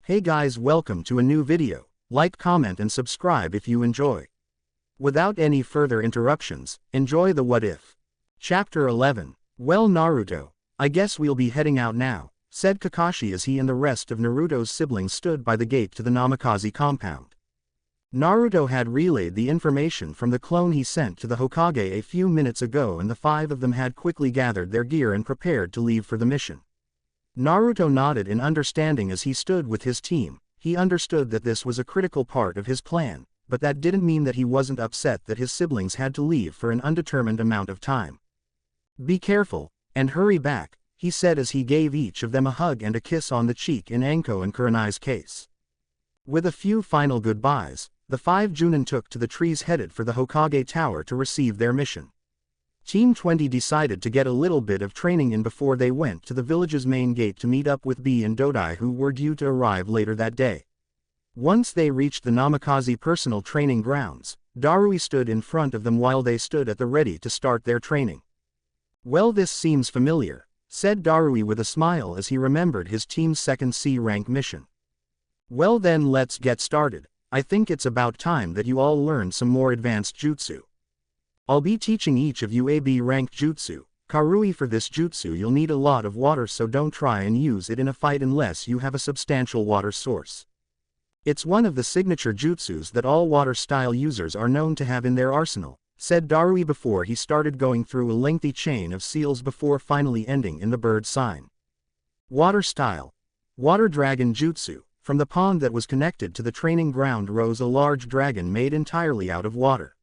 Hey guys, welcome to a new video. Like, comment and subscribe if you enjoy. Without any further interruptions, enjoy the What If. Chapter 11. Well Naruto, I guess we'll be heading out now, said Kakashi as he and the rest of Naruto's siblings stood by the gate to the Namikaze compound. Naruto had relayed the information from the clone he sent to the Hokage a few minutes ago, and the five of them had quickly gathered their gear and prepared to leave for the mission. Naruto nodded in understanding as he stood with his team. He understood that this was a critical part of his plan, but that didn't mean that he wasn't upset that his siblings had to leave for an undetermined amount of time. Be careful, and hurry back, he said as he gave each of them a hug and a kiss on the cheek in Anko and Kurenai's case. With a few final goodbyes, the five Junin took to the trees headed for the Hokage Tower to receive their mission. Team 20 decided to get a little bit of training in before they went to the village's main gate to meet up with B and Dodai, who were due to arrive later that day. Once they reached the Namikaze personal training grounds, Darui stood in front of them while they stood at the ready to start their training. Well, this seems familiar, said Darui with a smile as he remembered his team's second C rank mission. Well then, let's get started. I think it's about time that you all learn some more advanced jutsu. I'll be teaching each of you a B-ranked jutsu, Karui. For this jutsu you'll need a lot of water, so don't try and use it in a fight unless you have a substantial water source. It's one of the signature jutsus that all water-style users are known to have in their arsenal, said Darui before he started going through a lengthy chain of seals before finally ending in the bird sign. Water style. Water dragon jutsu. From the pond that was connected to the training ground rose a large dragon made entirely out of water.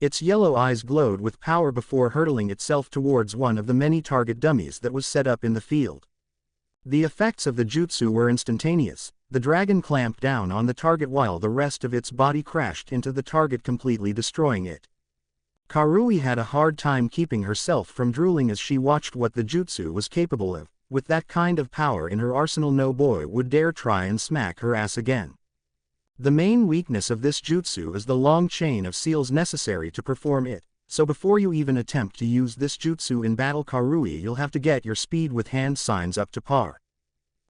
Its yellow eyes glowed with power before hurtling itself towards one of the many target dummies that was set up in the field. The effects of the jutsu were instantaneous. The dragon clamped down on the target while the rest of its body crashed into the target, completely destroying it. Karui had a hard time keeping herself from drooling as she watched what the jutsu was capable of. With that kind of power in her arsenal, no boy would dare try and smack her ass again. The main weakness of this jutsu is the long chain of seals necessary to perform it, so before you even attempt to use this jutsu in battle, Karui, you'll have to get your speed with hand signs up to par.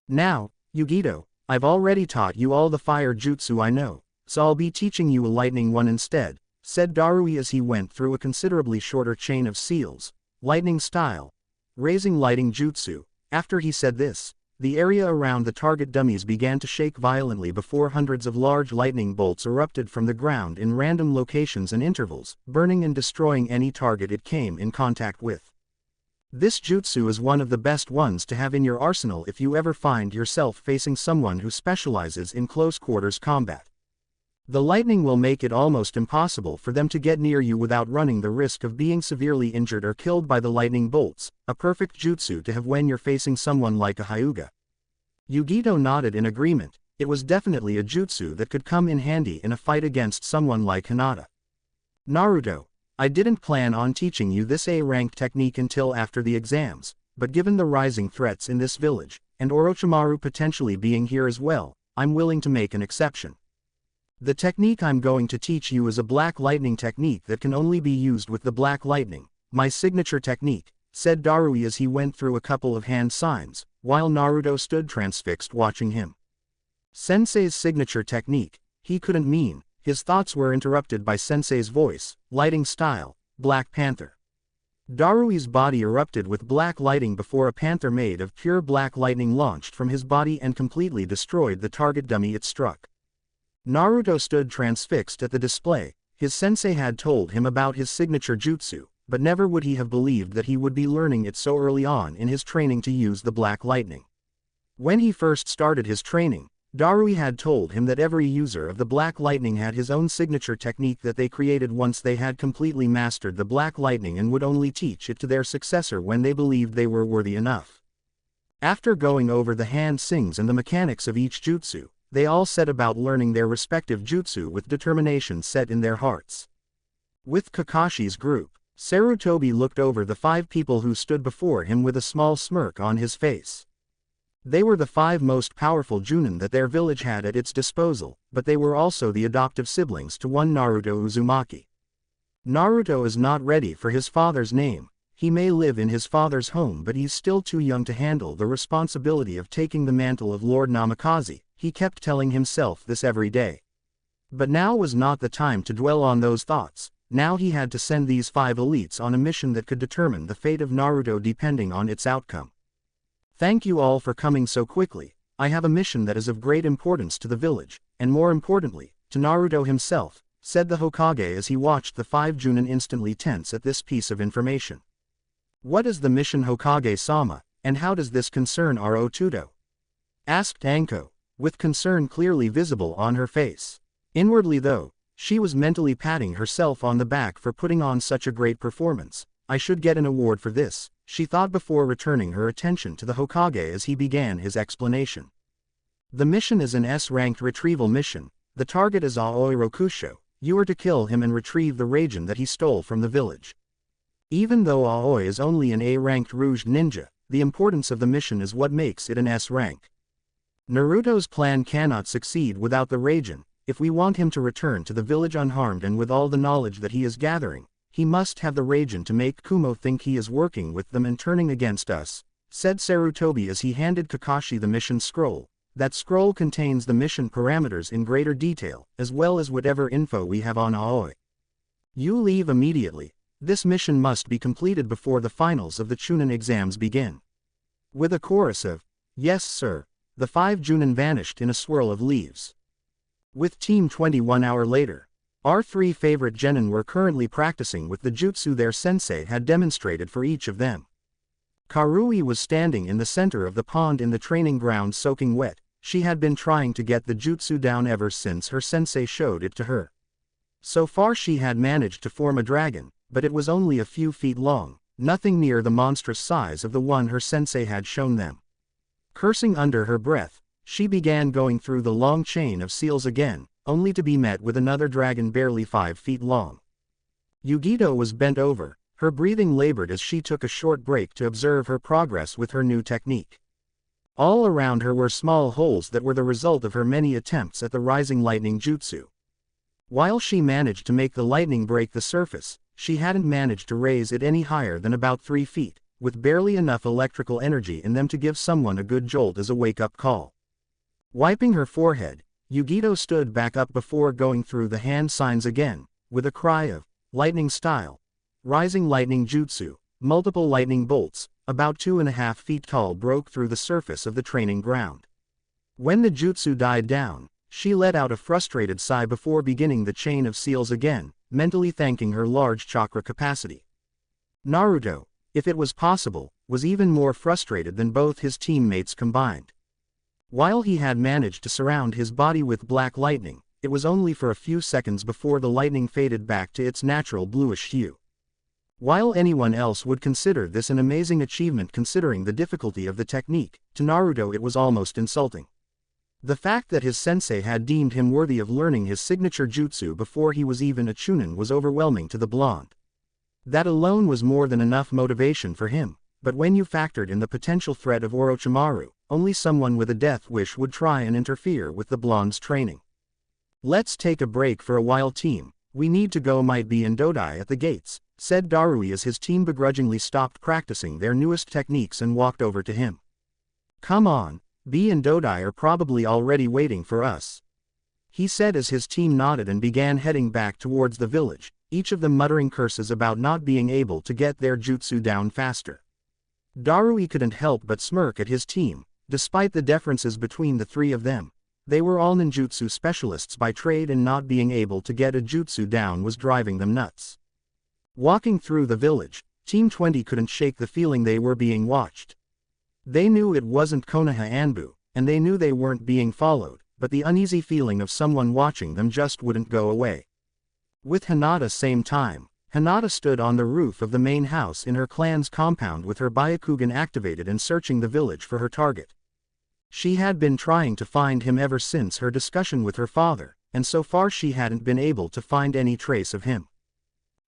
Now, Yugito, I've already taught you all the fire jutsu I know, so I'll be teaching you a lightning one instead, said Darui as he went through a considerably shorter chain of seals. Lightning style. Raising lighting jutsu. After he said this, the area around the target dummies began to shake violently before hundreds of large lightning bolts erupted from the ground in random locations and intervals, burning and destroying any target it came in contact with. This jutsu is one of the best ones to have in your arsenal if you ever find yourself facing someone who specializes in close quarters combat. The lightning will make it almost impossible for them to get near you without running the risk of being severely injured or killed by the lightning bolts, a perfect jutsu to have when you're facing someone like a Hyuga. Yugito nodded in agreement. It was definitely a jutsu that could come in handy in a fight against someone like Hinata. Naruto, I didn't plan on teaching you this A-rank technique until after the exams, but given the rising threats in this village, and Orochimaru potentially being here as well, I'm willing to make an exception. The technique I'm going to teach you is a black lightning technique that can only be used with the black lightning, my signature technique, said Darui as he went through a couple of hand signs, while Naruto stood transfixed watching him. Sensei's signature technique, he couldn't mean. His thoughts were interrupted by Sensei's voice. Lighting style, Black Panther. Darui's body erupted with black lighting before a panther made of pure black lightning launched from his body and completely destroyed the target dummy it struck. Naruto stood transfixed at the display. His sensei had told him about his signature jutsu, but never would he have believed that he would be learning it so early on in his training to use the black lightning. When he first started his training, Darui had told him that every user of the black lightning had his own signature technique that they created once they had completely mastered the black lightning and would only teach it to their successor when they believed they were worthy enough. After going over the hand sings and the mechanics of each jutsu, they all set about learning their respective jutsu with determination set in their hearts. With Kakashi's group, Sarutobi looked over the five people who stood before him with a small smirk on his face. They were the five most powerful Junin that their village had at its disposal, but they were also the adoptive siblings to one Naruto Uzumaki. Naruto is not ready for his father's name. He may live in his father's home, but he's still too young to handle the responsibility of taking the mantle of Lord Namikaze, he kept telling himself this every day. But now was not the time to dwell on those thoughts. Now he had to send these 5 elites on a mission that could determine the fate of Naruto depending on its outcome. Thank you all for coming so quickly. I have a mission that is of great importance to the village, and more importantly, to Naruto himself, said the Hokage as he watched the 5 Junin instantly tense at this piece of information. What is the mission, Hokage-sama, and how does this concern our Otuto? Asked Anko, with concern clearly visible on her face. Inwardly though, she was mentally patting herself on the back for putting on such a great performance. I should get an award for this, she thought before returning her attention to the Hokage as he began his explanation. The mission is an S-ranked retrieval mission. The target is Aoi Rokusho. You are to kill him and retrieve the Raijin that he stole from the village. Even though Aoi is only an A-ranked Rouge ninja, the importance of the mission is what makes it an S rank. Naruto's plan cannot succeed without the Raijin. If we want him to return to the village unharmed and with all the knowledge that he is gathering, he must have the Raijin to make Kumo think he is working with them and turning against us, said Sarutobi as he handed Kakashi the mission scroll. That scroll contains the mission parameters in greater detail, as well as whatever info we have on Aoi. You leave immediately. This mission must be completed before the finals of the Chunin exams begin. With a chorus of, "Yes sir," the 5 Junin vanished in a swirl of leaves. With Team 20 1 hour later, our 3 favorite genin were currently practicing with the jutsu their sensei had demonstrated for each of them. Karui was standing in the center of the pond in the training ground soaking wet. She had been trying to get the jutsu down ever since her sensei showed it to her. So far she had managed to form a dragon, but it was only a few feet long, nothing near the monstrous size of the one her sensei had shown them. Cursing under her breath, she began going through the long chain of seals again, only to be met with another dragon barely 5 feet long. Yugito was bent over, her breathing labored as she took a short break to observe her progress with her new technique. All around her were small holes that were the result of her many attempts at the rising lightning jutsu. While she managed to make the lightning break the surface, she hadn't managed to raise it any higher than about 3 feet, with barely enough electrical energy in them to give someone a good jolt as a wake-up call. Wiping her forehead, Yugito stood back up before going through the hand signs again, with a cry of, "Lightning style! Rising lightning jutsu!" Multiple lightning bolts, about 2.5 feet tall, broke through the surface of the training ground. When the jutsu died down, she let out a frustrated sigh before beginning the chain of seals again, mentally thanking her large chakra capacity. Naruto, if it was possible, was even more frustrated than both his teammates combined. While he had managed to surround his body with black lightning, it was only for a few seconds before the lightning faded back to its natural bluish hue. While anyone else would consider this an amazing achievement considering the difficulty of the technique, to Naruto it was almost insulting. The fact that his sensei had deemed him worthy of learning his signature jutsu before he was even a Chunin was overwhelming to the blonde. That alone was more than enough motivation for him, but when you factored in the potential threat of Orochimaru, only someone with a death wish would try and interfere with the blonde's training. "Let's take a break for a while team, we need to go." Might be in Dodai at the gates, said Darui as his team begrudgingly stopped practicing their newest techniques and walked over to him. "Come on, B and Dodai are probably already waiting for us," he said as his team nodded and began heading back towards the village, each of them muttering curses about not being able to get their jutsu down faster. Darui couldn't help but smirk at his team. Despite the differences between the 3 of them, they were all ninjutsu specialists by trade, and not being able to get a jutsu down was driving them nuts. Walking through the village, Team 20 couldn't shake the feeling they were being watched. They knew it wasn't Konoha Anbu, and they knew they weren't being followed, but the uneasy feeling of someone watching them just wouldn't go away. With Hinata same time, Hinata stood on the roof of the main house in her clan's compound with her Byakugan activated and searching the village for her target. She had been trying to find him ever since her discussion with her father, and so far she hadn't been able to find any trace of him.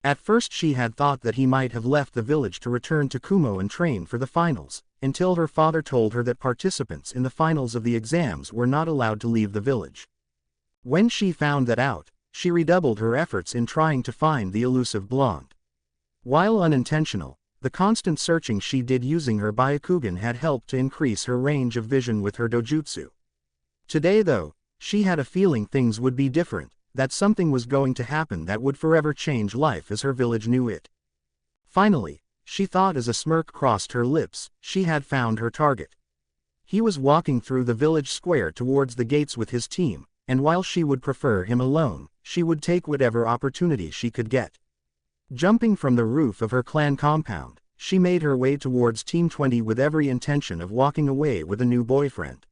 At first she had thought that he might have left the village to return to Kumo and train for the finals, until her father told her that participants in the finals of the exams were not allowed to leave the village. When she found that out, she redoubled her efforts in trying to find the elusive blonde. While unintentional, the constant searching she did using her Byakugan had helped to increase her range of vision with her dojutsu. Today though, she had a feeling things would be different, that something was going to happen that would forever change life as her village knew it. Finally, she thought as a smirk crossed her lips, she had found her target. He was walking through the village square towards the gates with his team, and while she would prefer him alone, she would take whatever opportunity she could get. Jumping from the roof of her clan compound, she made her way towards Team 20 with every intention of walking away with a new boyfriend.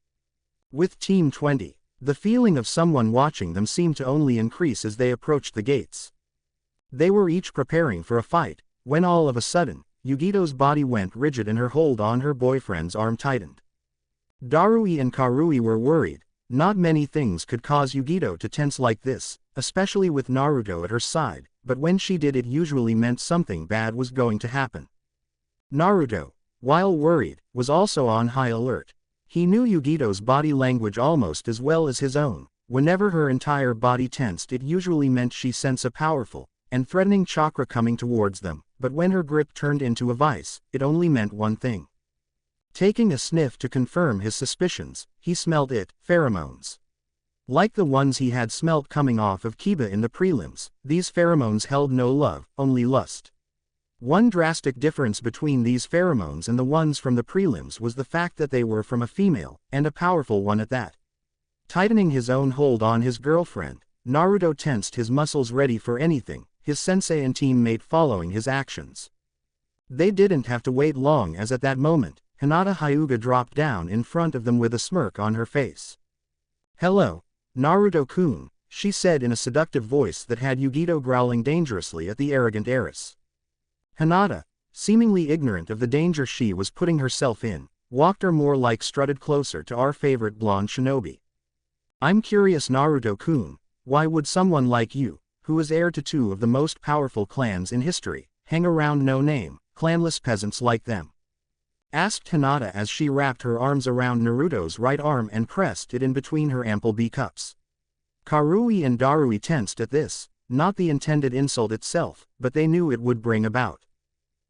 With Team 20, the feeling of someone watching them seemed to only increase as they approached the gates. They were each preparing for a fight, when all of a sudden, Yugito's body went rigid and her hold on her boyfriend's arm tightened. Darui and Karui were worried. Not many things could cause Yugito to tense like this, especially with Naruto at her side, but when she did it usually meant something bad was going to happen. Naruto, while worried, was also on high alert. He knew Yugito's body language almost as well as his own. Whenever her entire body tensed it usually meant she sensed a powerful and threatening chakra coming towards them, but when her grip turned into a vice, it only meant one thing. Taking a sniff to confirm his suspicions, he smelled it, pheromones. Like the ones he had smelt coming off of Kiba in the prelims, these pheromones held no love, only lust. One drastic difference between these pheromones and the ones from the prelims was the fact that they were from a female, and a powerful one at that. Tightening his own hold on his girlfriend, Naruto tensed his muscles ready for anything, his sensei and teammate following his actions. They didn't have to wait long as at that moment, Hinata Hyuga dropped down in front of them with a smirk on her face. "Hello, Naruto-kun," she said in a seductive voice that had Yugito growling dangerously at the arrogant heiress. Hinata, seemingly ignorant of the danger she was putting herself in, walked or more like strutted closer to our favorite blonde shinobi. "I'm curious Naruto-kun, why would someone like you, who is heir to two of the most powerful clans in history, hang around no-name, clanless peasants like them?" asked Hinata as she wrapped her arms around Naruto's right arm and pressed it in between her ample B-cups. Karui and Darui tensed at this, not the intended insult itself, but they knew it would bring about.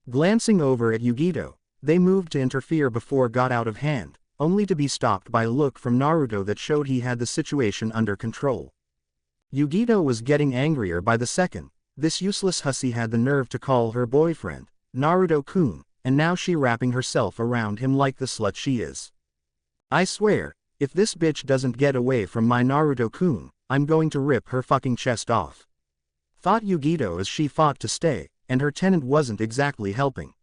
Glancing over at Yugito, they moved to interfere before it got out of hand, only to be stopped by a look from Naruto that showed he had the situation under control. Yugito was getting angrier by the second. This useless hussy had the nerve to call her boyfriend Naruto-kun, and now she wrapping herself around him like the slut she is. "I swear, if this bitch doesn't get away from my Naruto-kun, I'm going to rip her fucking chest off," thought Yugito as she fought to stay, and her tenant wasn't exactly helping.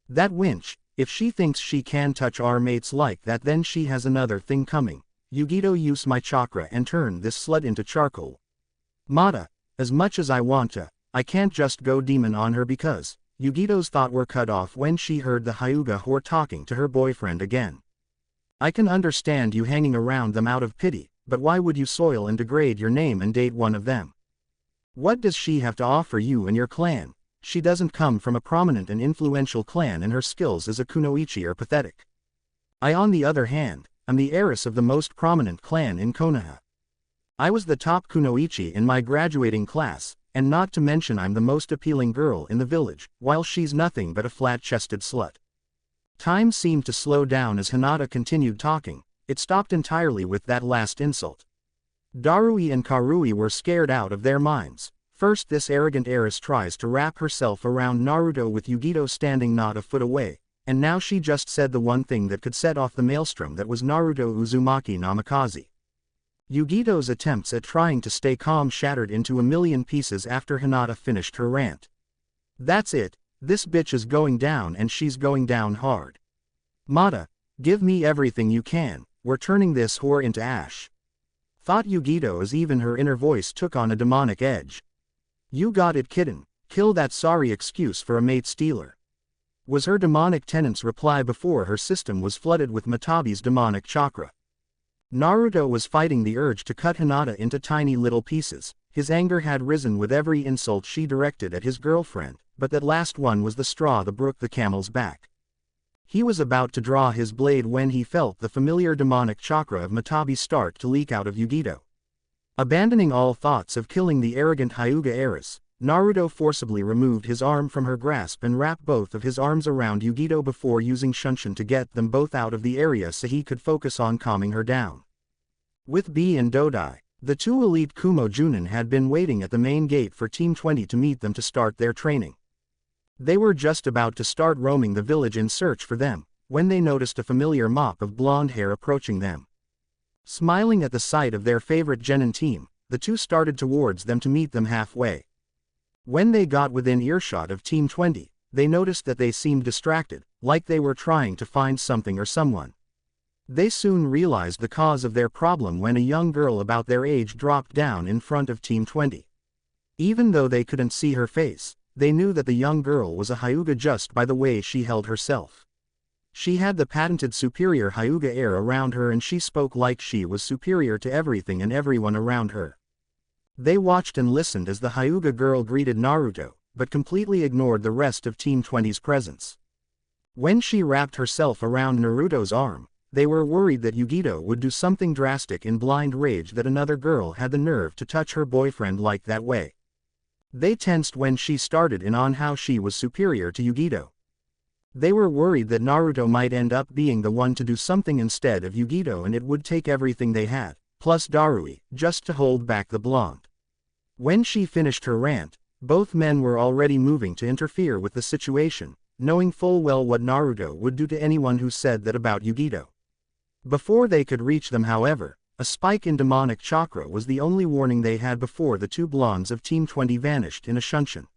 "That winch, if she thinks she can touch our mates like that then she has another thing coming. Yugito use my chakra and turn this slut into charcoal. Mata, as much as I want to, I can't just go demon on her because..." Yugito's thought were cut off when she heard the Hyuga whore talking to her boyfriend again. "I can understand you hanging around them out of pity, but why would you soil and degrade your name and date one of them? What does she have to offer you and your clan? She doesn't come from a prominent and influential clan and her skills as a kunoichi are pathetic. I on the other hand, am the heiress of the most prominent clan in Konoha. I was the top kunoichi in my graduating class, and not to mention I'm the most appealing girl in the village, while she's nothing but a flat-chested slut." Time seemed to slow down as Hinata continued talking. It stopped entirely with that last insult. Darui and Karui were scared out of their minds. First this arrogant heiress tries to wrap herself around Naruto with Yugito standing not a foot away, and now she just said the one thing that could set off the maelstrom that was Naruto Uzumaki Namikaze. Yugito's attempts at trying to stay calm shattered into a million pieces after Hinata finished her rant. "That's it, this bitch is going down and she's going down hard. Mata, give me everything you can, we're turning this whore into ash," thought Yugito as even her inner voice took on a demonic edge. "You got it kitten, kill that sorry excuse for a mate stealer," was her demonic tenant's reply before her system was flooded with Matabi's demonic chakra. Naruto was fighting the urge to cut Hinata into tiny little pieces. His anger had risen with every insult she directed at his girlfriend, but that last one was the straw that broke the camel's back. He was about to draw his blade when he felt the familiar demonic chakra of Matabi start to leak out of Yugito. Abandoning all thoughts of killing the arrogant Hyuga heiress, Naruto forcibly removed his arm from her grasp and wrapped both of his arms around Yugito before using Shunshin to get them both out of the area so he could focus on calming her down. With B and Dodai, the two elite Kumo Junin had been waiting at the main gate for Team 20 to meet them to start their training. They were just about to start roaming the village in search for them, when they noticed a familiar mop of blonde hair approaching them. Smiling at the sight of their favorite genin team, the two started towards them to meet them halfway. When they got within earshot of Team 20, they noticed that they seemed distracted, like they were trying to find something or someone. They soon realized the cause of their problem when a young girl about their age dropped down in front of Team 20. Even though they couldn't see her face, they knew that the young girl was a Hyuga just by the way she held herself. She had the patented superior Hyuga air around her, and she spoke like she was superior to everything and everyone around her. They watched and listened as the Hyuga girl greeted Naruto, but completely ignored the rest of Team 20's presence. When she wrapped herself around Naruto's arm, they were worried that Yugito would do something drastic in blind rage that another girl had the nerve to touch her boyfriend like that way. They tensed when she started in on how she was superior to Yugito. They were worried that Naruto might end up being the one to do something instead of Yugito, and it would take everything they had, plus Darui, just to hold back the blonde. When she finished her rant, both men were already moving to interfere with the situation, knowing full well what Naruto would do to anyone who said that about Yugito. Before they could reach them, however, a spike in demonic chakra was the only warning they had before the two blondes of Team 20 vanished in a shunshin.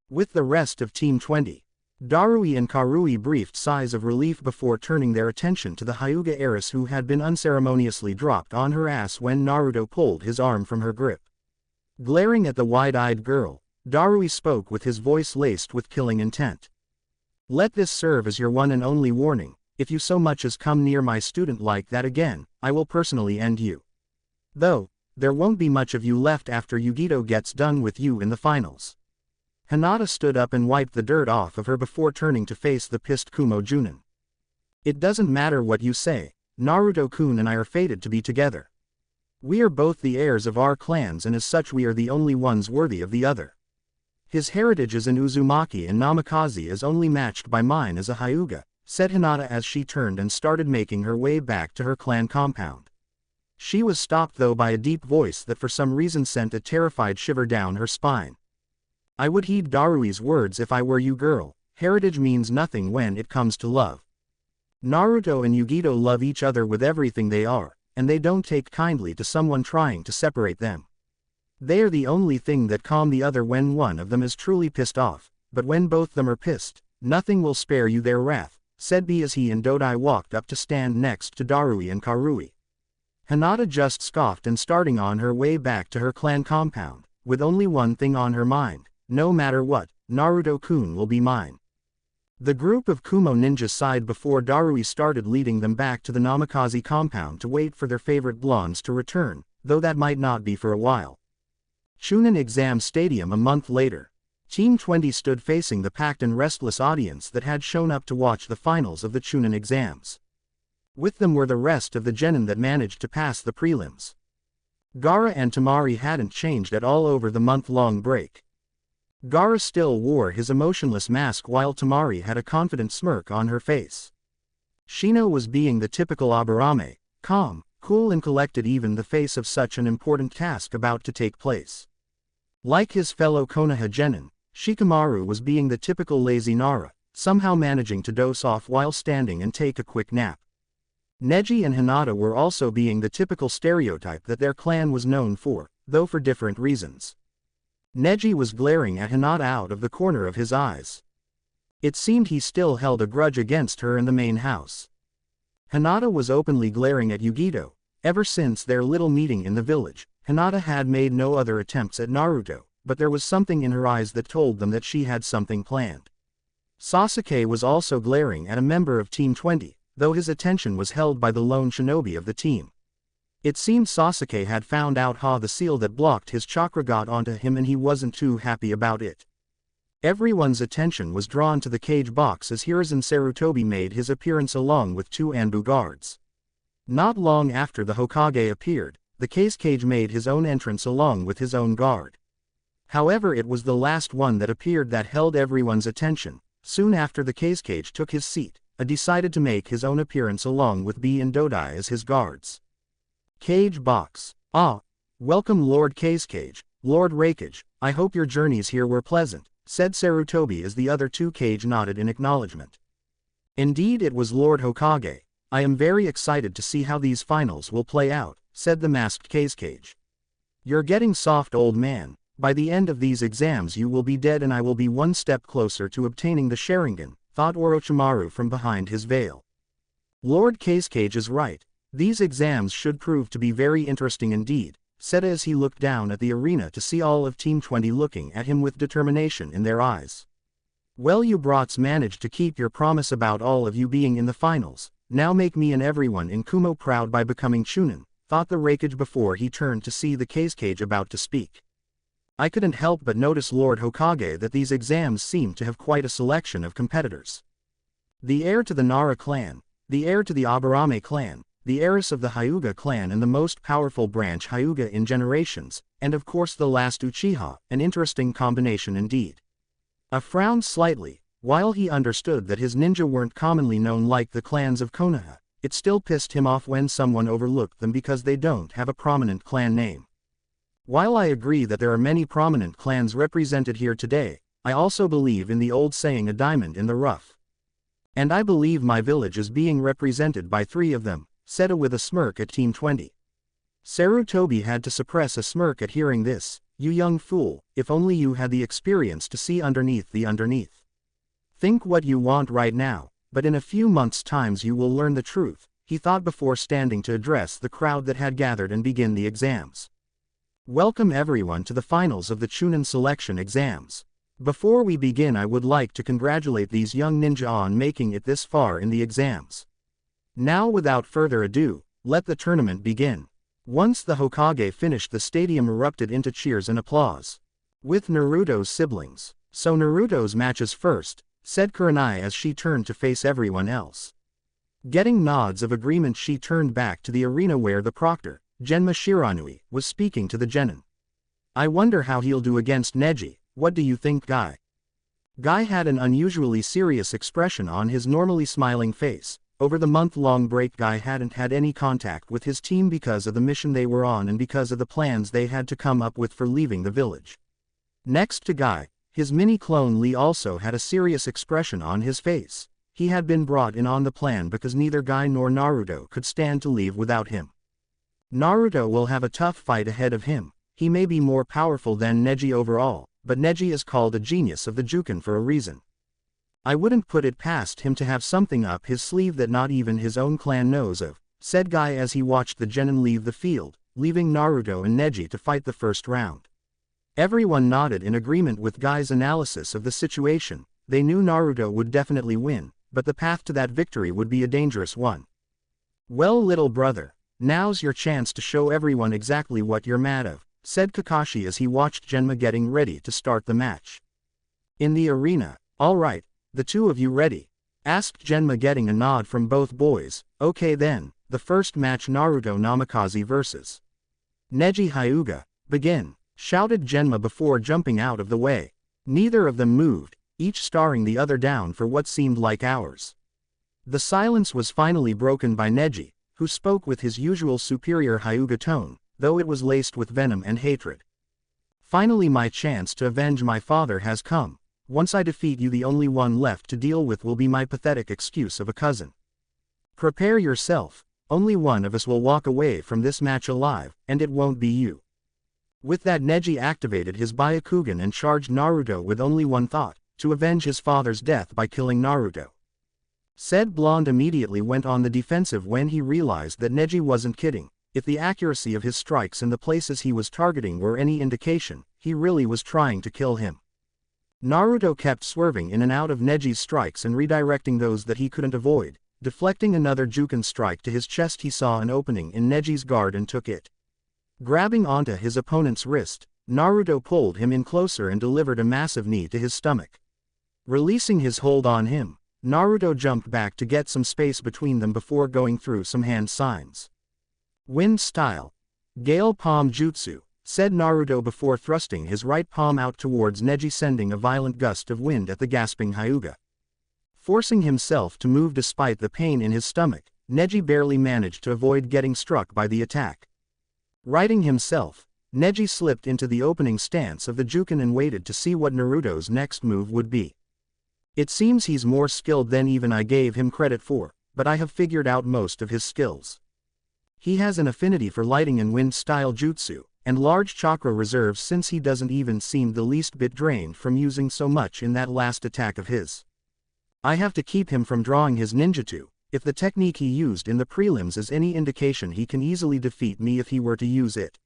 With the rest of Team 20, Darui and Karui breathed sighs of relief before turning their attention to the Hyuga heiress who had been unceremoniously dropped on her ass when Naruto pulled his arm from her grip. Glaring at the wide-eyed girl, Darui spoke with his voice laced with killing intent. "Let this serve as your one and only warning. If you so much as come near my student like that again, I will personally end you. Though, there won't be much of you left after Yugito gets done with you in the finals." Hinata stood up and wiped the dirt off of her before turning to face the pissed Kumo Junin. "It doesn't matter what you say, Naruto-kun and I are fated to be together. We are both the heirs of our clans, and as such we are the only ones worthy of the other. His heritage as an Uzumaki and Namikaze is only matched by mine as a Hyuga," said Hinata as she turned and started making her way back to her clan compound. She was stopped though by a deep voice that for some reason sent a terrified shiver down her spine. "I would heed Darui's words if I were you, girl. Heritage means nothing when it comes to love. Naruto and Yugito love each other with everything they are, and they don't take kindly to someone trying to separate them. They are the only thing that calm the other when one of them is truly pissed off, but when both them are pissed, nothing will spare you their wrath," said B as he and Dodai walked up to stand next to Darui and Karui. Hinata just scoffed and starting on her way back to her clan compound, with only one thing on her mind: no matter what, Naruto-kun will be mine. The group of Kumo ninjas sighed before Darui started leading them back to the Namikaze compound to wait for their favorite blondes to return, though that might not be for a while. Chunin Exam Stadium a month later. Team 20 stood facing the packed and restless audience that had shown up to watch the finals of the Chunin exams. With them were the rest of the genin that managed to pass the prelims. Gaara and Tamari hadn't changed at all over the month-long break. Gaara still wore his emotionless mask while Tamari had a confident smirk on her face. Shino was being the typical Aburame, calm, cool and collected even the face of such an important task about to take place. Like his fellow Konoha genin, Shikamaru was being the typical lazy Nara, somehow managing to doze off while standing and take a quick nap. Neji and Hinata were also being the typical stereotype that their clan was known for, though for different reasons. Neji was glaring at Hinata out of the corner of his eyes. It seemed he still held a grudge against her in the main house. Hinata was openly glaring at Yugito. Ever since their little meeting in the village, Hinata had made no other attempts at Naruto, but there was something in her eyes that told them that she had something planned. Sasuke was also glaring at a member of Team 20, though his attention was held by the lone shinobi of the team. It seemed Sasuke had found out how the seal that blocked his chakra got onto him and he wasn't too happy about it. Everyone's attention was drawn to the cage box as Hiruzen Sarutobi made his appearance along with two Anbu guards. Not long after the Hokage appeared, the cage made his own entrance along with his own guard. However, it was the last one that appeared that held everyone's attention. Soon after the cage took his seat, decided to make his own appearance along with B and Dodai as his guards. Cage box. Ah. Welcome Lord Cage, Lord Rakage, I hope your journeys here were pleasant, said Sarutobi as the other two Cage nodded in acknowledgement. Indeed it was Lord Hokage. I am very excited to see how these finals will play out, said the masked Cage. You're getting soft old man, by the end of these exams you will be dead and I will be one step closer to obtaining the Sharingan, thought Orochimaru from behind his veil. Lord Cage is right, these exams should prove to be very interesting indeed, said as he looked down at the arena to see all of Team 20 looking at him with determination in their eyes. Well, you brats managed to keep your promise about all of you being in the finals, now make me and everyone in Kumo proud by becoming Chunin, thought the Rakage before he turned to see the Cage about to speak. I couldn't help but notice Lord Hokage that these exams seem to have quite a selection of competitors. The heir to the Nara clan, the heir to the Aburame clan, the heiress of the Hyuga clan and the most powerful branch Hyuga in generations, and of course the last Uchiha, an interesting combination indeed. A frowned slightly, while he understood that his ninja weren't commonly known like the clans of Konoha, it still pissed him off when someone overlooked them because they don't have a prominent clan name. While I agree that there are many prominent clans represented here today, I also believe in the old saying a diamond in the rough. And I believe my village is being represented by 3 of them, said with a smirk at Team 20. Sarutobi had to suppress a smirk at hearing this. You young fool, if only you had the experience to see underneath the underneath. Think what you want right now, but in a few months' times you will learn the truth, he thought before standing to address the crowd that had gathered and begin the exams. Welcome everyone to the finals of the Chunin selection exams. Before we begin I would like to congratulate these young ninja on making it this far in the exams. Now without further ado, let the tournament begin. Once the Hokage finished the stadium erupted into cheers and applause. With Naruto's siblings. So Naruto's matches first, said Kurenai as she turned to face everyone else. Getting nods of agreement she turned back to the arena where the proctor, Genma Shiranui, was speaking to the genin. I wonder how he'll do against Neji, what do you think Guy? Guy had an unusually serious expression on his normally smiling face. Over the month-long break Guy hadn't had any contact with his team because of the mission they were on and because of the plans they had to come up with for leaving the village. Next to Guy, his mini-clone Lee also had a serious expression on his face. He had been brought in on the plan because neither Guy nor Naruto could stand to leave without him. Naruto will have a tough fight ahead of him. He may be more powerful than Neji overall, but Neji is called a genius of the Juken for a reason. I wouldn't put it past him to have something up his sleeve that not even his own clan knows of, said Guy as he watched the genin leave the field, leaving Naruto and Neji to fight the first round. Everyone nodded in agreement with Guy's analysis of the situation. They knew Naruto would definitely win, but the path to that victory would be a dangerous one. Well little brother, now's your chance to show everyone exactly what you're mad of, said Kakashi as he watched Genma getting ready to start the match. In the arena, all right. The 2 of you ready? Asked Genma getting a nod from both boys. Okay then, the first match Naruto Namikaze vs. Neji Hyuga, begin, shouted Genma before jumping out of the way. Neither of them moved, each staring the other down for what seemed like hours. The silence was finally broken by Neji, who spoke with his usual superior Hyuga tone, though it was laced with venom and hatred. Finally my chance to avenge my father has come. Once I defeat you the only one left to deal with will be my pathetic excuse of a cousin. Prepare yourself, only one of us will walk away from this match alive, and it won't be you. With that Neji activated his Byakugan and charged Naruto with only one thought, to avenge his father's death by killing Naruto. Said blonde immediately went on the defensive when he realized that Neji wasn't kidding. If the accuracy of his strikes and the places he was targeting were any indication, he really was trying to kill him. Naruto kept swerving in and out of Neji's strikes and redirecting those that he couldn't avoid. Deflecting another Juken strike to his chest he saw an opening in Neji's guard and took it. Grabbing onto his opponent's wrist, Naruto pulled him in closer and delivered a massive knee to his stomach. Releasing his hold on him, Naruto jumped back to get some space between them before going through some hand signs. Wind style. Gale palm jutsu, said Naruto before thrusting his right palm out towards Neji, sending a violent gust of wind at the gasping Hyuga. Forcing himself to move despite the pain in his stomach, Neji barely managed to avoid getting struck by the attack, Righting himself, Neji slipped into the opening stance of the Juken and waited to see what Naruto's next move would be. It seems he's more skilled than even I gave him credit for, but I have figured out most of his skills. He has an affinity for lighting and wind-style jutsu, and large chakra reserves since he doesn't even seem the least bit drained from using so much in that last attack of his. I have to keep him from drawing his ninjutsu. If the technique he used in the prelims is any indication, he can easily defeat me if he were to use it.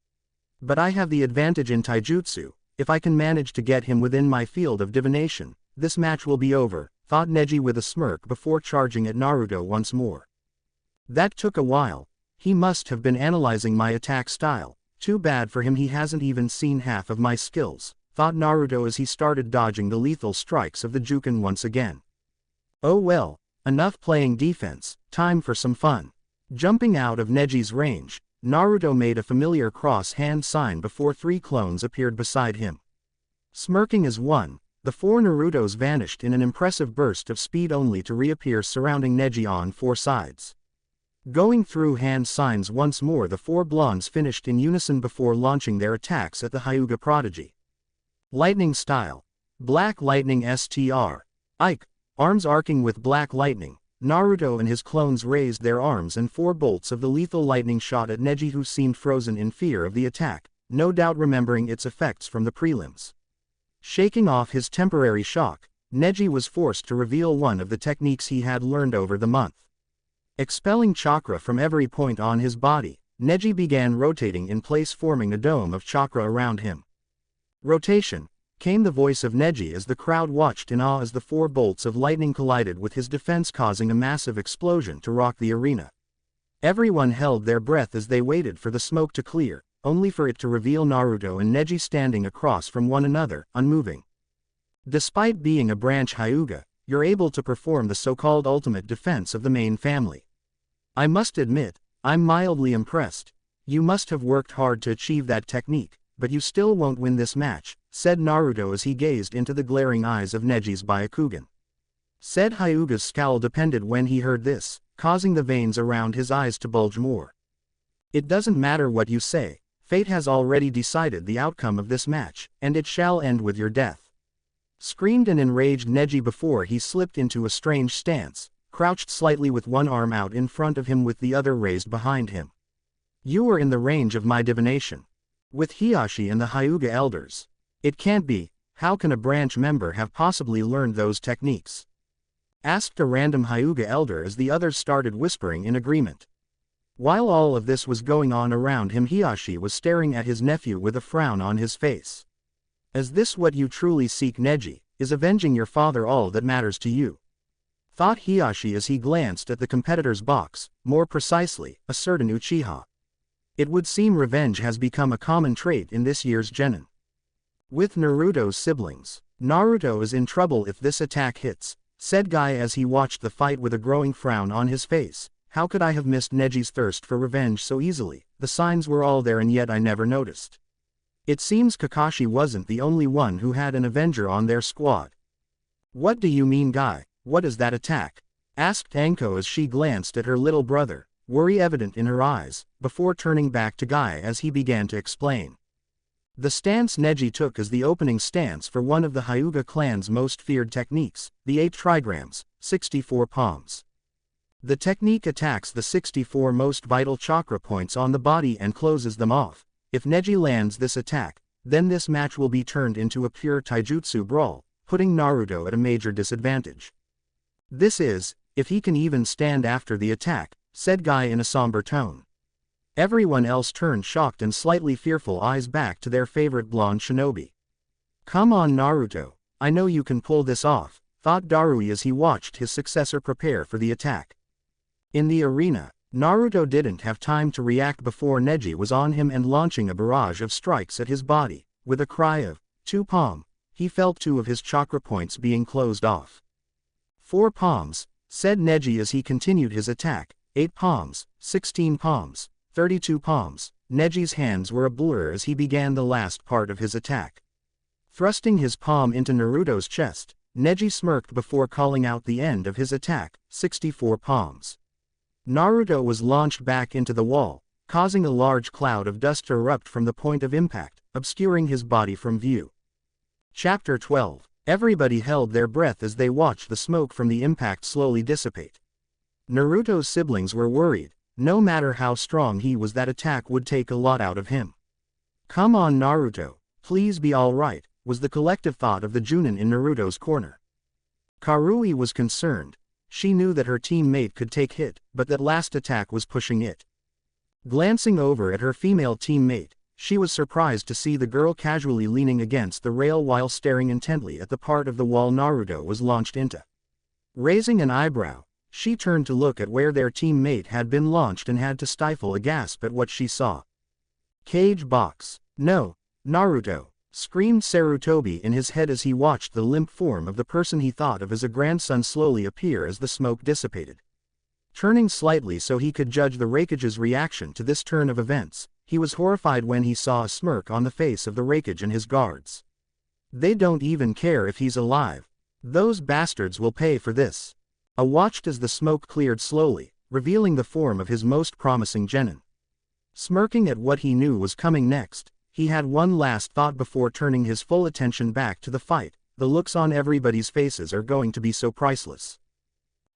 But I have the advantage in taijutsu. If I can manage to get him within my field of divination, this match will be over, thought Neji with a smirk before charging at Naruto once more. That took a while. He must have been analyzing my attack style. Too bad for him, he hasn't even seen half of my skills, thought Naruto as he started dodging the lethal strikes of the Juken once again. Oh well, enough playing defense, time for some fun. Jumping out of Neji's range, Naruto made a familiar cross-hand sign before 3 clones appeared beside him. Smirking as one, the 4 Narutos vanished in an impressive burst of speed only to reappear surrounding Neji on 4 sides. Going through hand signs once more, the 4 blondes finished in unison before launching their attacks at the Hyuga prodigy. Lightning style. Black lightning STR. Ike. Arms arcing with black lightning, Naruto and his clones raised their arms and 4 bolts of the lethal lightning shot at Neji, who seemed frozen in fear of the attack, no doubt remembering its effects from the prelims. Shaking off his temporary shock, Neji was forced to reveal one of the techniques he had learned over the month. Expelling chakra from every point on his body, Neji began rotating in place, forming a dome of chakra around him. Rotation, came the voice of Neji as the crowd watched in awe as the 4 bolts of lightning collided with his defense, causing a massive explosion to rock the arena. Everyone held their breath as they waited for the smoke to clear, only for it to reveal Naruto and Neji standing across from one another, unmoving. Despite being a branch Hyuga, you're able to perform the so-called ultimate defense of the main family. I must admit, I'm mildly impressed. You must have worked hard to achieve that technique, but you still won't win this match, said Naruto as he gazed into the glaring eyes of Neji's Byakugan. Said Hyuga's scowl depended when he heard this, causing the veins around his eyes to bulge more. It doesn't matter what you say, fate has already decided the outcome of this match, and it shall end with your death. Screamed an enraged Neji before he slipped into a strange stance, crouched slightly with one arm out in front of him with the other raised behind him. You are in the range of my divination. With Hiashi and the Hyuga elders. It can't be. How can a branch member have possibly learned those techniques? Asked a random Hyuga elder as the others started whispering in agreement. While all of this was going on around him, Hiashi was staring at his nephew with a frown on his face. Is this what you truly seek, Neji? Is avenging your father all that matters to you? Thought Hiashi as he glanced at the competitor's box, more precisely, a certain Uchiha. It would seem revenge has become a common trait in this year's genin. With Naruto's siblings, Naruto is in trouble if this attack hits, said Guy as he watched the fight with a growing frown on his face. How could I have missed Neji's thirst for revenge so easily? The signs were all there and yet I never noticed. It seems Kakashi wasn't the only one who had an Avenger on their squad. What do you mean, Guy? What is that attack? Asked Anko as she glanced at her little brother, worry evident in her eyes, before turning back to Guy as he began to explain. The stance Neji took as the opening stance for one of the Hyuga clan's most feared techniques, the 8 trigrams, 64 palms. The technique attacks the 64 most vital chakra points on the body and closes them off. If Neji lands this attack, then this match will be turned into a pure taijutsu brawl, putting Naruto at a major disadvantage. This is, if he can even stand after the attack, said Guy in a somber tone. Everyone else turned shocked and slightly fearful eyes back to their favorite blonde shinobi. Come on, Naruto, I know you can pull this off, thought Darui as he watched his successor prepare for the attack. In the arena, Naruto didn't have time to react before Neji was on him and launching a barrage of strikes at his body. With a cry of, 2 palm, he felt 2 of his chakra points being closed off. 4 palms, said Neji as he continued his attack, 8 palms, 16 palms, 32 palms. Neji's hands were a blur as he began the last part of his attack. Thrusting his palm into Naruto's chest, Neji smirked before calling out the end of his attack, 64 palms. Naruto was launched back into the wall, causing a large cloud of dust to erupt from the point of impact, obscuring his body from view. Chapter 12. Everybody held their breath as they watched the smoke from the impact slowly dissipate. Naruto's siblings were worried. No matter how strong he was, that attack would take a lot out of him. "Come on Naruto, please be alright," was the collective thought of the Junin in Naruto's corner. Karui was concerned. She knew that her teammate could take hit, but that last attack was pushing it. Glancing over at her female teammate, she was surprised to see the girl casually leaning against the rail while staring intently at the part of the wall Naruto was launched into. Raising an eyebrow, she turned to look at where their teammate had been launched and had to stifle a gasp at what she saw. "Cage box. No, Naruto," screamed Sarutobi in his head as he watched the limp form of the person he thought of as a grandson slowly appear as the smoke dissipated. Turning slightly so he could judge the Raikage's reaction to this turn of events, he was horrified when he saw a smirk on the face of the Raikage and his guards. "They don't even care if he's alive. Those bastards will pay for this." Watched as the smoke cleared slowly, revealing the form of his most promising genin. Smirking at what he knew was coming next, he had one last thought before turning his full attention back to the fight. The looks on everybody's faces are going to be so priceless.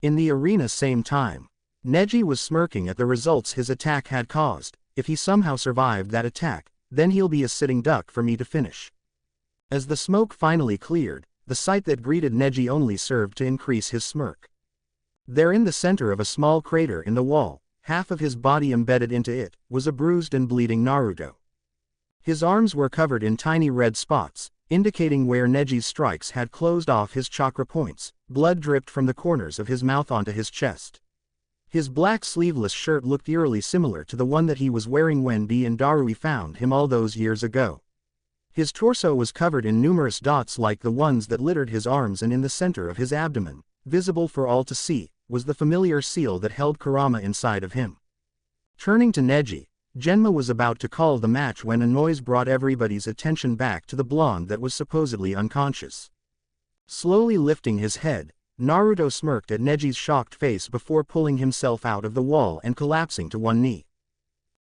In the arena same time, Neji was smirking at the results his attack had caused. "If he somehow survived that attack, then he'll be a sitting duck for me to finish." As the smoke finally cleared, the sight that greeted Neji only served to increase his smirk. There in the center of a small crater in the wall, half of his body embedded into it, was a bruised and bleeding Naruto. His arms were covered in tiny red spots, indicating where Neji's strikes had closed off his chakra points. Blood dripped from the corners of his mouth onto his chest. His black sleeveless shirt looked eerily similar to the one that he was wearing when Bee and Darui found him all those years ago. His torso was covered in numerous dots like the ones that littered his arms, and in the center of his abdomen, visible for all to see, was the familiar seal that held Kurama inside of him. Turning to Neji, Genma was about to call the match when a noise brought everybody's attention back to the blonde that was supposedly unconscious. Slowly lifting his head, Naruto smirked at Neji's shocked face before pulling himself out of the wall and collapsing to one knee.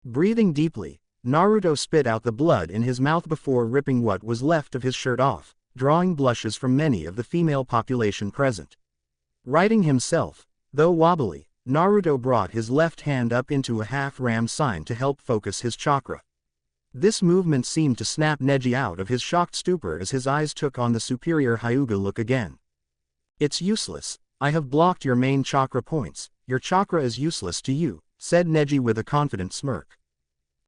Breathing deeply, Naruto spit out the blood in his mouth before ripping what was left of his shirt off, drawing blushes from many of the female population present. Righting himself, though wobbly, Naruto brought his left hand up into a half-ram sign to help focus his chakra. This movement seemed to snap Neji out of his shocked stupor as his eyes took on the superior Hyuga look again. "It's useless. I have blocked your main chakra points. Your chakra is useless to you," said Neji with a confident smirk.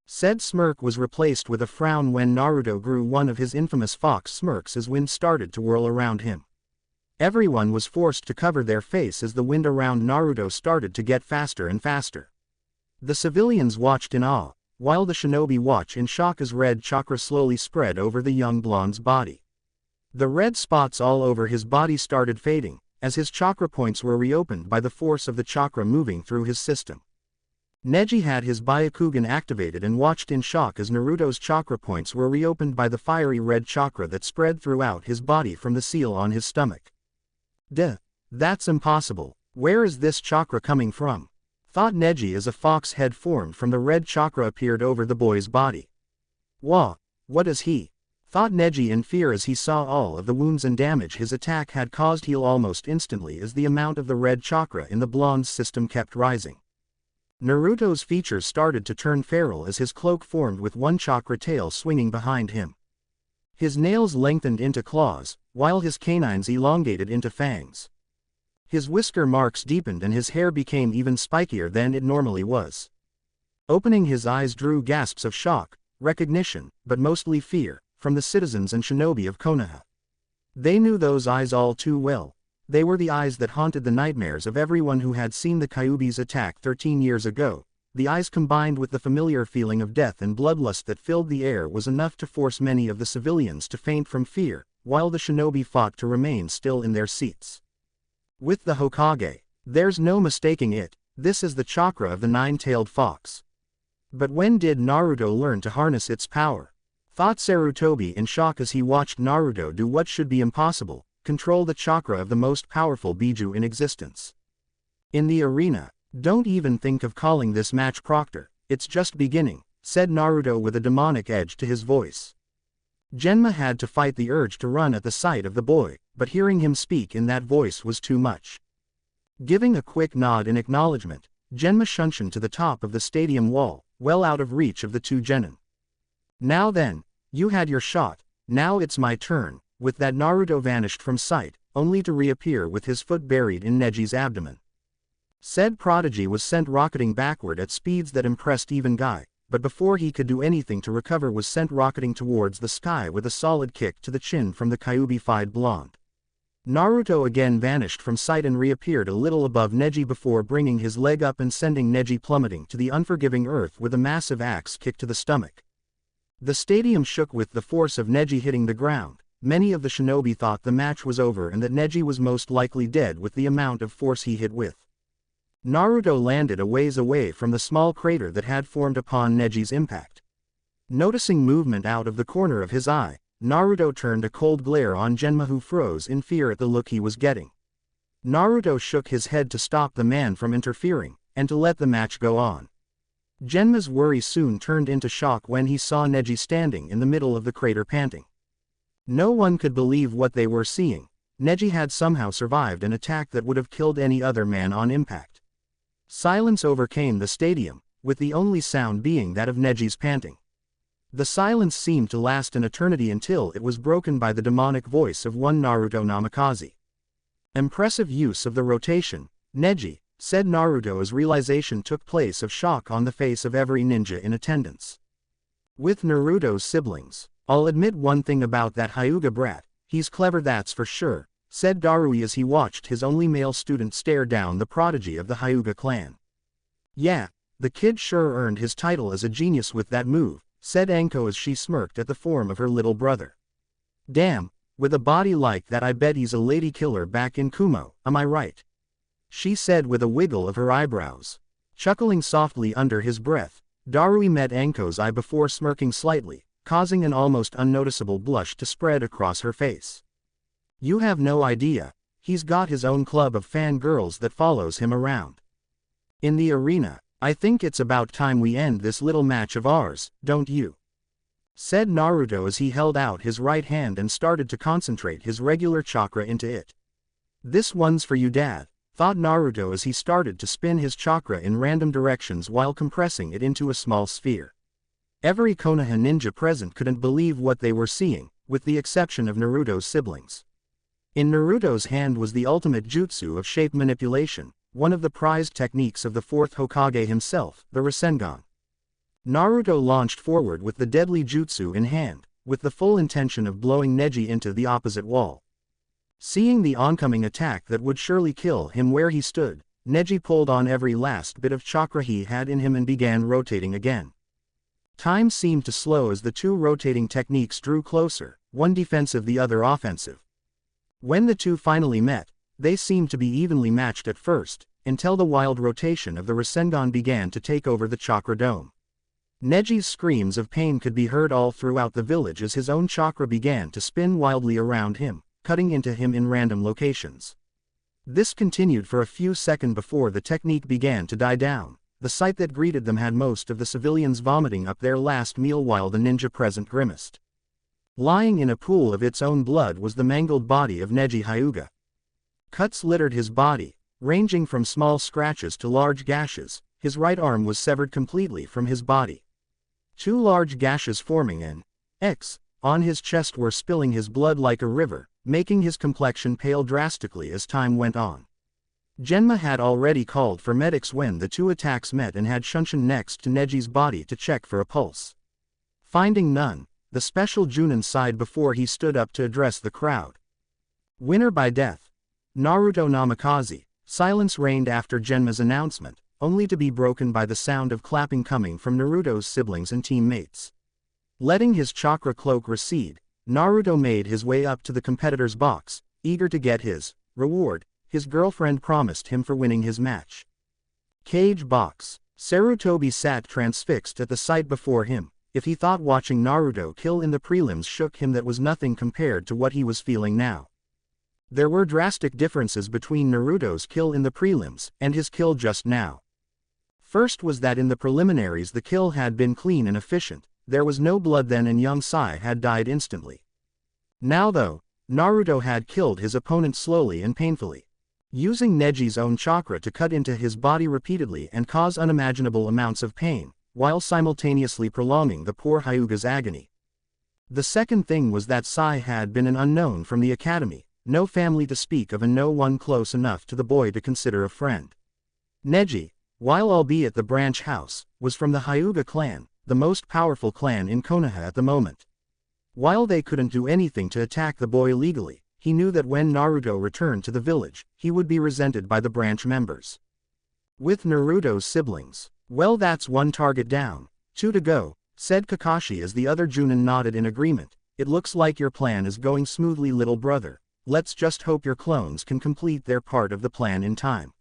Said smirk was replaced with a frown when Naruto grew one of his infamous fox smirks as wind started to whirl around him. Everyone was forced to cover their face as the wind around Naruto started to get faster and faster. The civilians watched in awe, while the shinobi watched in shock as red chakra slowly spread over the young blonde's body. The red spots all over his body started fading, as his chakra points were reopened by the force of the chakra moving through his system. Neji had his Byakugan activated and watched in shock as Naruto's chakra points were reopened by the fiery red chakra that spread throughout his body from the seal on his stomach. "Duh, that's impossible. Where is this chakra coming from?" thought Neji as a fox head formed from the red chakra appeared over the boy's body. "Wah, what is he?" thought Neji in fear as he saw all of the wounds and damage his attack had caused heal almost instantly as the amount of the red chakra in the blonde's system kept rising. Naruto's features started to turn feral as his cloak formed with one chakra tail swinging behind him. His nails lengthened into claws, while his canines elongated into fangs. His whisker marks deepened and his hair became even spikier than it normally was. Opening his eyes drew gasps of shock, recognition, but mostly fear, from the citizens and shinobi of Konoha. They knew those eyes all too well. They were the eyes that haunted the nightmares of everyone who had seen the Kyuubi's attack 13 years ago. The eyes combined with the familiar feeling of death and bloodlust that filled the air was enough to force many of the civilians to faint from fear, while the shinobi fought to remain still in their seats. With the Hokage, there's no mistaking it, this is the chakra of the nine-tailed fox. But when did Naruto learn to harness its power? Thought Sarutobi in shock as he watched Naruto do what should be impossible, control the chakra of the most powerful Biju in existence. In the arena, "Don't even think of calling this match Proctor," it's just beginning, said Naruto with a demonic edge to his voice. Genma had to fight the urge to run at the sight of the boy, but hearing him speak in that voice was too much. Giving a quick nod in acknowledgement, Genma shunshined to the top of the stadium wall, well out of reach of the two genin. Now then, you had your shot, now it's my turn. With that, Naruto vanished from sight, only to reappear with his foot buried in Neji's abdomen. Said prodigy was sent rocketing backward at speeds that impressed even Guy, but before he could do anything to recover was sent rocketing towards the sky with a solid kick to the chin from the Kyuubi-fied blonde. Naruto again vanished from sight and reappeared a little above Neji before bringing his leg up and sending Neji plummeting to the unforgiving earth with a massive axe kick to the stomach. The stadium shook with the force of Neji hitting the ground. Many of the shinobi thought the match was over and that Neji was most likely dead with the amount of force he hit with. Naruto landed a ways away from the small crater that had formed upon Neji's impact. Noticing movement out of the corner of his eye, Naruto turned a cold glare on Genma, who froze in fear at the look he was getting. Naruto shook his head to stop the man from interfering, and to let the match go on. Genma's worry soon turned into shock when he saw Neji standing in the middle of the crater panting. No one could believe what they were seeing. Neji had somehow survived an attack that would have killed any other man on impact. Silence overcame the stadium, with the only sound being that of Neji's panting. The silence seemed to last an eternity until it was broken by the demonic voice of one Naruto Namikaze. Impressive use of the rotation, Neji, said Naruto as realization took place of shock on the face of every ninja in attendance. With Naruto's siblings, I'll admit one thing about that Hyuga brat, he's clever, that's for sure, said Darui as he watched his only male student stare down the prodigy of the Hyuga clan. Yeah, the kid sure earned his title as a genius with that move, said Anko as she smirked at the form of her little brother. Damn, with a body like that I bet he's a lady killer back in Kumo, am I right? She said with a wiggle of her eyebrows. Chuckling softly under his breath, Darui met Anko's eye before smirking slightly, causing an almost unnoticeable blush to spread across her face. You have no idea, he's got his own club of fangirls that follows him around. In the arena, I think it's about time we end this little match of ours, don't you? Said Naruto as he held out his right hand and started to concentrate his regular chakra into it. This one's for you, Dad, thought Naruto as he started to spin his chakra in random directions while compressing it into a small sphere. Every Konoha ninja present couldn't believe what they were seeing, with the exception of Naruto's siblings. In Naruto's hand was the ultimate jutsu of shape manipulation, one of the prized techniques of the fourth Hokage himself, the Rasengan. Naruto launched forward with the deadly jutsu in hand, with the full intention of blowing Neji into the opposite wall. Seeing the oncoming attack that would surely kill him where he stood, Neji pulled on every last bit of chakra he had in him and began rotating again. Time seemed to slow as the two rotating techniques drew closer, one defensive the other offensive. When the two finally met, they seemed to be evenly matched at first, until the wild rotation of the Rasengan began to take over the chakra dome. Neji's screams of pain could be heard all throughout the village as his own chakra began to spin wildly around him, cutting into him in random locations. This continued for a few seconds before the technique began to die down. The sight that greeted them had most of the civilians vomiting up their last meal while the ninja present grimaced. Lying in a pool of its own blood was the mangled body of Neji Hyuga. Cuts littered his body, ranging from small scratches to large gashes. His right arm was severed completely from his body. Two large gashes forming an X on his chest were spilling his blood like a river, making his complexion pale drastically as time went on. Genma had already called for medics when the two attacks met and had shunshin next to Neji's body to check for a pulse. Finding none, the special Junin sighed before he stood up to address the crowd. Winner by death. Naruto Namikaze. Silence reigned after Genma's announcement, only to be broken by the sound of clapping coming from Naruto's siblings and teammates. Letting his chakra cloak recede, Naruto made his way up to the competitor's box, eager to get his reward his girlfriend promised him for winning his match. Cage box. Sarutobi sat transfixed at the sight before him. If he thought watching Naruto kill in the prelims shook him, that was nothing compared to what he was feeling now. There were drastic differences between Naruto's kill in the prelims and his kill just now. First was that in the preliminaries the kill had been clean and efficient, there was no blood then and young Sai had died instantly. Now though, Naruto had killed his opponent slowly and painfully, using Neji's own chakra to cut into his body repeatedly and cause unimaginable amounts of pain, while simultaneously prolonging the poor Hyuga's agony. The second thing was that Sai had been an unknown from the academy, no family to speak of and no one close enough to the boy to consider a friend. Neji, while albeit the branch house, was from the Hyuga clan, the most powerful clan in Konoha at the moment. While they couldn't do anything to attack the boy legally, he knew that when Naruto returned to the village, he would be resented by the branch members. With Naruto's siblings, well, that's one target down, 2 to go, said Kakashi as the other Junin nodded in agreement. It looks like your plan is going smoothly, little brother. Let's just hope your clones can complete their part of the plan in time.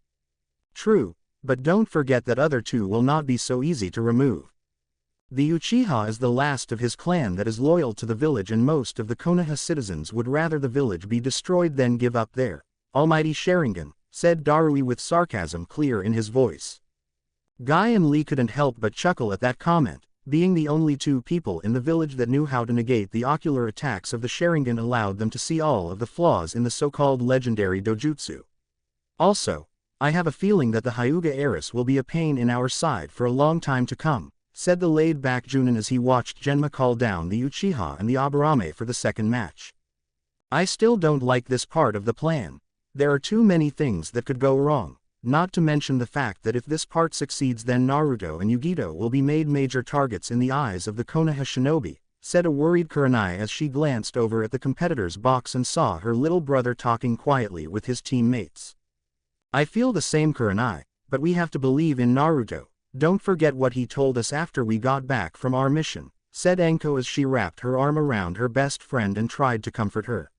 True, but don't forget that other 2 will not be so easy to remove. The Uchiha is the last of his clan that is loyal to the village, and most of the Konoha citizens would rather the village be destroyed than give up their almighty Sharingan, said Darui with sarcasm clear in his voice. Guy and Lee couldn't help but chuckle at that comment, being the only 2 people in the village that knew how to negate the ocular attacks of the Sharingan allowed them to see all of the flaws in the so-called legendary dojutsu. Also, I have a feeling that the Hyuga heiress will be a pain in our side for a long time to come, said the laid-back Junin as he watched Genma call down the Uchiha and the Aburame for the second match. I still don't like this part of the plan. There are too many things that could go wrong, not to mention the fact that if this part succeeds then Naruto and Yugito will be made major targets in the eyes of the Konoha shinobi, said a worried Kurenai as she glanced over at the competitor's box and saw her little brother talking quietly with his teammates. I feel the same, Kurenai, but we have to believe in Naruto. Don't forget what he told us after we got back from our mission, said Anko as she wrapped her arm around her best friend and tried to comfort her.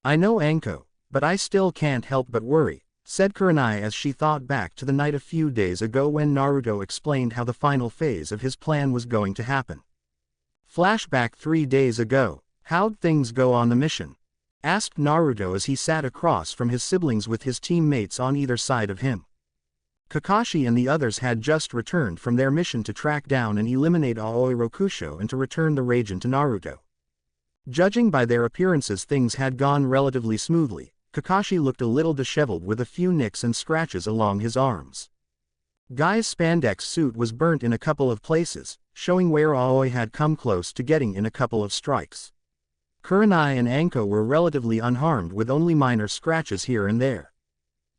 I know, Anko, but I still can't help but worry, said Kurenai as she thought back to the night a few days ago when Naruto explained how the final phase of his plan was going to happen. Flashback 3 days ago, how'd things go on the mission? Asked Naruto as he sat across from his siblings with his teammates on either side of him. Kakashi and the others had just returned from their mission to track down and eliminate Aoi Rokusho and to return the Raijin to Naruto. Judging by their appearances, things had gone relatively smoothly. Kakashi looked a little disheveled with a few nicks and scratches along his arms. Guy's spandex suit was burnt in a couple of places, showing where Aoi had come close to getting in a couple of strikes. Kurenai and Anko were relatively unharmed with only minor scratches here and there.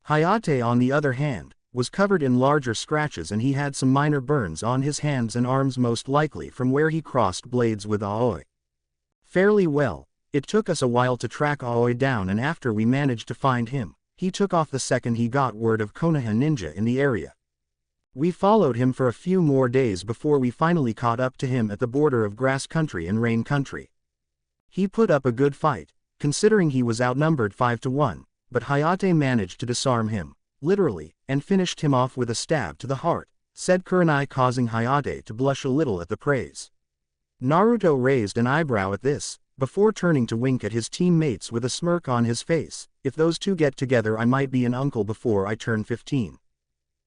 Hayate, on the other hand, was covered in larger scratches and he had some minor burns on his hands and arms, most likely from where he crossed blades with Aoi. Fairly well. It took us a while to track Aoi down, and after we managed to find him, he took off the second he got word of Konoha ninja in the area. We followed him for a few more days before we finally caught up to him at the border of grass country and rain country. He put up a good fight, considering he was outnumbered 5 to 1, but Hayate managed to disarm him, literally, and finished him off with a stab to the heart, said Kurenai, causing Hayate to blush a little at the praise. Naruto raised an eyebrow at this, before turning to wink at his teammates with a smirk on his face. If those 2 get together, I might be an uncle before I turn 15.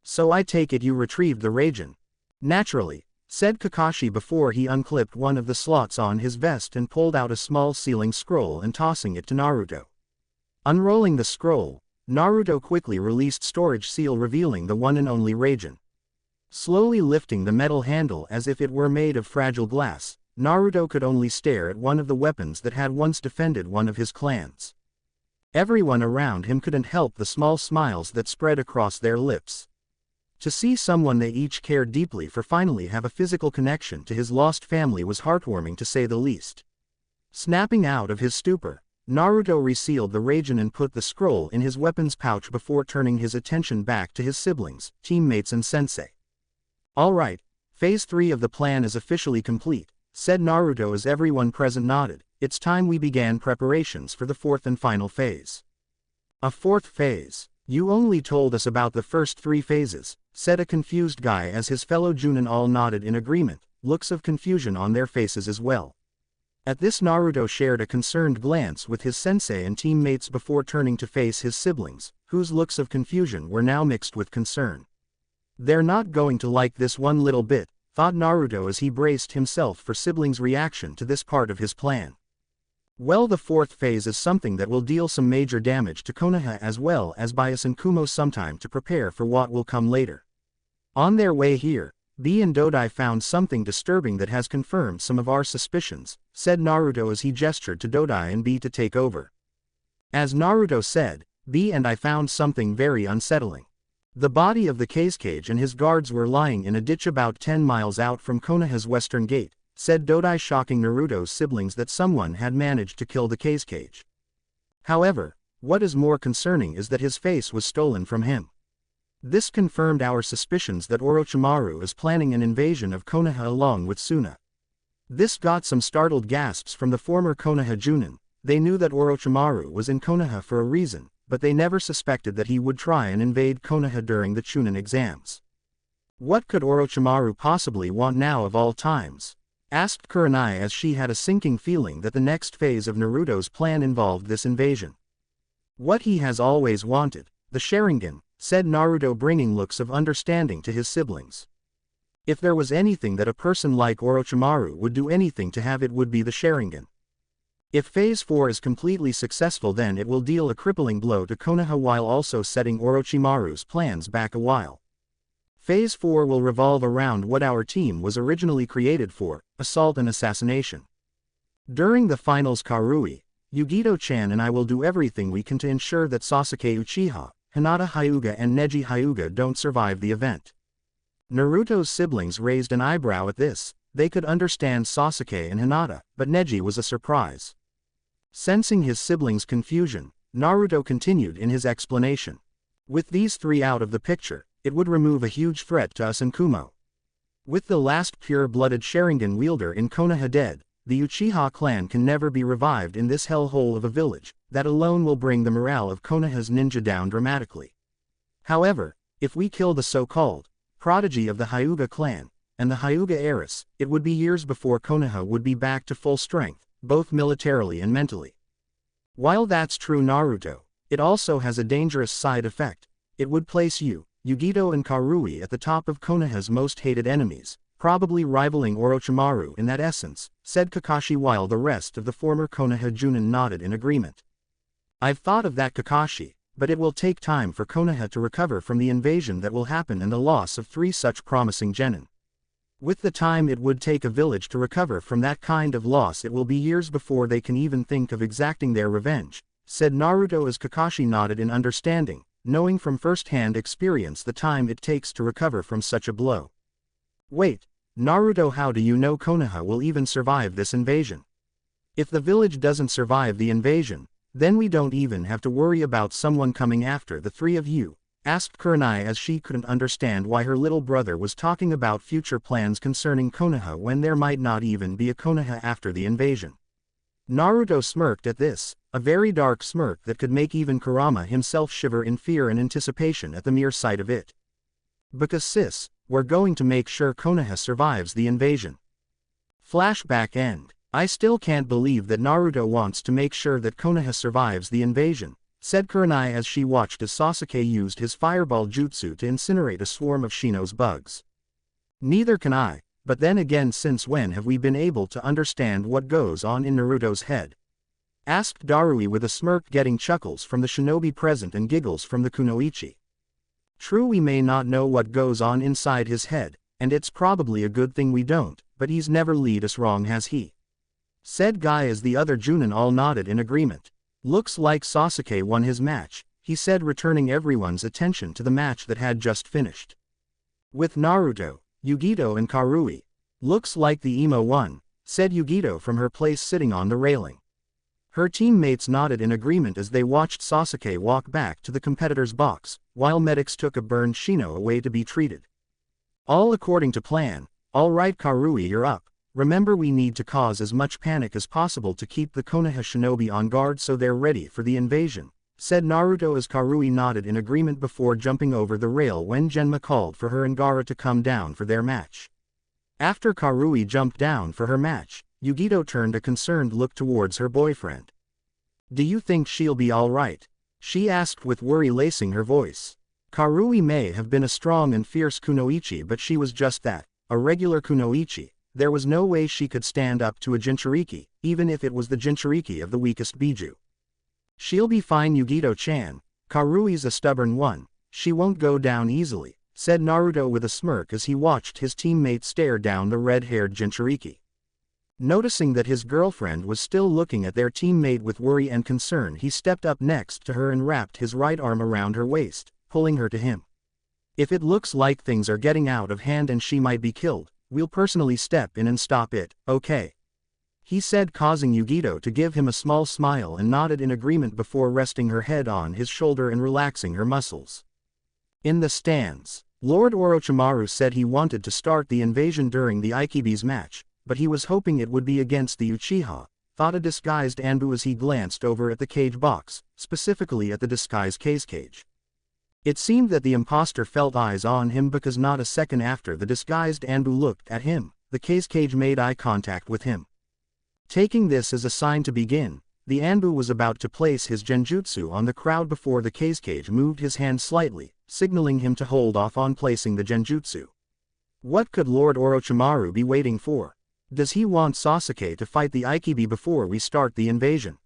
So I take it you retrieved the Raijin? Naturally, said Kakashi before he unclipped one of the slots on his vest and pulled out a small sealing scroll and tossing it to Naruto. Unrolling the scroll, Naruto quickly released storage seal, revealing the one and only Raijin. Slowly lifting the metal handle as if it were made of fragile glass, Naruto could only stare at one of the weapons that had once defended one of his clans. Everyone around him couldn't help the small smiles that spread across their lips. To see someone they each cared deeply for finally have a physical connection to his lost family was heartwarming, to say the least. Snapping out of his stupor, Naruto resealed the Raijin and put the scroll in his weapons pouch before turning his attention back to his siblings, teammates and sensei. Alright, phase 3 of the plan is officially complete, said Naruto as everyone present nodded. It's time we began preparations for the 4th and final phase. A 4th phase? You only told us about the first 3 phases, said a confused Guy as his fellow Junin all nodded in agreement, looks of confusion on their faces as well. At this, Naruto shared a concerned glance with his sensei and teammates before turning to face his siblings, whose looks of confusion were now mixed with concern. They're not going to like this one little bit, thought Naruto as he braced himself for siblings' reaction to this part of his plan. Well, the fourth phase is something that will deal some major damage to Konoha as well as bias and Kumos sometime to prepare for what will come later. On their way here, B and Dodai found something disturbing that has confirmed some of our suspicions, said Naruto as he gestured to Dodai and B to take over. As Naruto said, B and I found something very unsettling. The body of the cage and his guards were lying in a ditch about 10 miles out from Konoha's western gate, said Dodai, shocking Naruto's siblings that someone had managed to kill the cage. However, what is more concerning is that his face was stolen from him. This confirmed our suspicions that Orochimaru is planning an invasion of Konoha along with Suna. This got some startled gasps from the former Konoha Junin. They knew that Orochimaru was in Konoha for a reason, but they never suspected that he would try and invade Konoha during the Chunin exams. What could Orochimaru possibly want now of all times? Asked Kurenai as she had a sinking feeling that the next phase of Naruto's plan involved this invasion. What he has always wanted, the Sharingan, said Naruto, bringing looks of understanding to his siblings. If there was anything that a person like Orochimaru would do anything to have, it would be the Sharingan. If Phase 4 is completely successful, then it will deal a crippling blow to Konoha while also setting Orochimaru's plans back a while. Phase 4 will revolve around what our team was originally created for, assault and assassination. During the finals, Karui, Yugito-chan and I will do everything we can to ensure that Sasuke Uchiha, Hinata Hyuga and Neji Hyuga don't survive the event. Naruto's siblings raised an eyebrow at this. They could understand Sasuke and Hinata, but Neji was a surprise. Sensing his siblings' confusion, Naruto continued in his explanation. With these three out of the picture, it would remove a huge threat to us and Kumo. With the last pure-blooded Sharingan wielder in Konoha dead, the Uchiha clan can never be revived in this hellhole of a village. That alone will bring the morale of Konoha's ninja down dramatically. However, if we kill the so-called prodigy of the Hyuga clan, and the Hyuga heiress, it would be years before Konoha would be back to full strength, both militarily and mentally. While that's true, Naruto, it also has a dangerous side effect. It would place you, Yugito and Karui at the top of Konoha's most hated enemies, probably rivaling Orochimaru in that essence, said Kakashi while the rest of the former Konoha Junin nodded in agreement. I've thought of that, Kakashi, but it will take time for Konoha to recover from the invasion that will happen and the loss of 3 such promising genin. With the time it would take a village to recover from that kind of loss, it will be years before they can even think of exacting their revenge, said Naruto as Kakashi nodded in understanding, knowing from first-hand experience the time it takes to recover from such a blow. Wait, Naruto, how do you know Konoha will even survive this invasion? If the village doesn't survive the invasion, then we don't even have to worry about someone coming after the three of you, asked Kurenai as she couldn't understand why her little brother was talking about future plans concerning Konoha when there might not even be a Konoha after the invasion. Naruto smirked at this, a very dark smirk that could make even Kurama himself shiver in fear and anticipation at the mere sight of it. Because sis, we're going to make sure Konoha survives the invasion. Flashback end. I still can't believe that Naruto wants to make sure that Konoha survives the invasion, said Kurenai as she watched as Sasuke used his fireball jutsu to incinerate a swarm of Shino's bugs. Neither can I, but then again, since when have we been able to understand what goes on in Naruto's head? Asked Darui with a smirk, getting chuckles from the shinobi present and giggles from the kunoichi. True, we may not know what goes on inside his head, and it's probably a good thing we don't, but he's never led us wrong, has he? Said Guy as the other Junin all nodded in agreement. Looks like Sasuke won his match, he said, returning everyone's attention to the match that had just finished. With Naruto, Yugito and Karui. Looks like the emo won, said Yugito from her place sitting on the railing. Her teammates nodded in agreement as they watched Sasuke walk back to the competitor's box, while medics took a burned Shino away to be treated. All according to plan. All right, Karui, you're up. Remember, we need to cause as much panic as possible to keep the Konoha shinobi on guard so they're ready for the invasion, said Naruto as Karui nodded in agreement before jumping over the rail when Genma called for her and Gaara to come down for their match. After Karui jumped down for her match, Yugito turned a concerned look towards her boyfriend. Do you think she'll be alright? She asked with worry lacing her voice. Karui may have been a strong and fierce kunoichi, but she was just that, a regular kunoichi. There was no way she could stand up to a Jinchuriki, even if it was the Jinchuriki of the weakest Biju. She'll be fine, Yugito-chan. Karui's a stubborn one. She won't go down easily, said Naruto with a smirk as he watched his teammate stare down the red-haired Jinchuriki. Noticing that his girlfriend was still looking at their teammate with worry and concern, he stepped up next to her and wrapped his right arm around her waist, pulling her to him. If it looks like things are getting out of hand and she might be killed, we'll personally step in and stop it, okay? He said, causing Yugito to give him a small smile and nodded in agreement before resting her head on his shoulder and relaxing her muscles. In the stands, Lord Orochimaru said he wanted to start the invasion during the Aikibi's match, but he was hoping it would be against the Uchiha, thought a disguised Anbu as he glanced over at the cage box, specifically at the disguised cage. It seemed that the imposter felt eyes on him because not a second after the disguised Anbu looked at him, the cage made eye contact with him. Taking this as a sign to begin, the Anbu was about to place his genjutsu on the crowd before the cage moved his hand slightly, signaling him to hold off on placing the genjutsu. What could Lord Orochimaru be waiting for? Does he want Sasuke to fight the Aikibi before we start the invasion?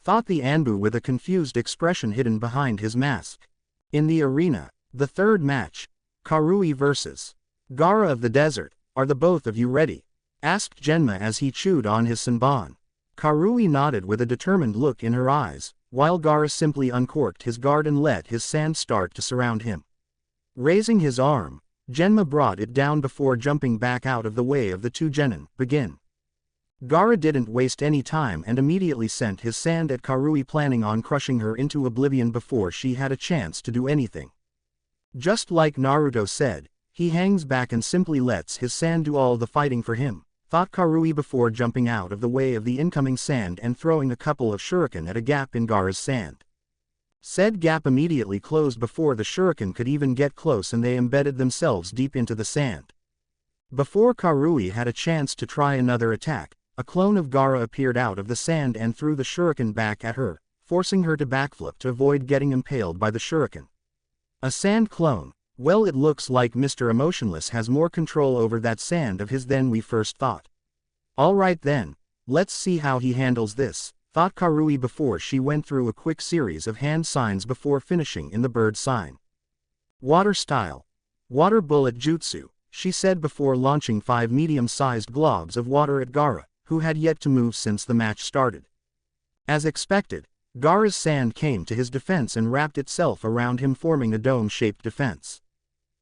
Thought the Anbu with a confused expression hidden behind his mask. In the arena, the third match, Karui vs. Gaara of the Desert, are the both of you ready? Asked Genma as he chewed on his senbon. Karui nodded with a determined look in her eyes, while Gaara simply uncorked his guard and let his sand start to surround him. Raising his arm, Genma brought it down before jumping back out of the way of the two genin. Begin. Gaara didn't waste any time and immediately sent his sand at Karui, planning on crushing her into oblivion before she had a chance to do anything. Just like Naruto said, he hangs back and simply lets his sand do all the fighting for him, thought Karui before jumping out of the way of the incoming sand and throwing a couple of shuriken at a gap in Gaara's sand. Said gap immediately closed before the shuriken could even get close and they embedded themselves deep into the sand. Before Karui had a chance to try another attack, a clone of Gaara appeared out of the sand and threw the shuriken back at her, forcing her to backflip to avoid getting impaled by the shuriken. A sand clone. Well, it looks like Mr. Emotionless has more control over that sand of his than we first thought. Alright then, let's see how he handles this, thought Karui before she went through a quick series of hand signs before finishing in the bird sign. Water style. Water bullet jutsu, she said before launching 5 medium-sized globs of water at Gaara, who had yet to move since the match started. As expected, Gaara's sand came to his defense and wrapped itself around him, forming a dome-shaped defense.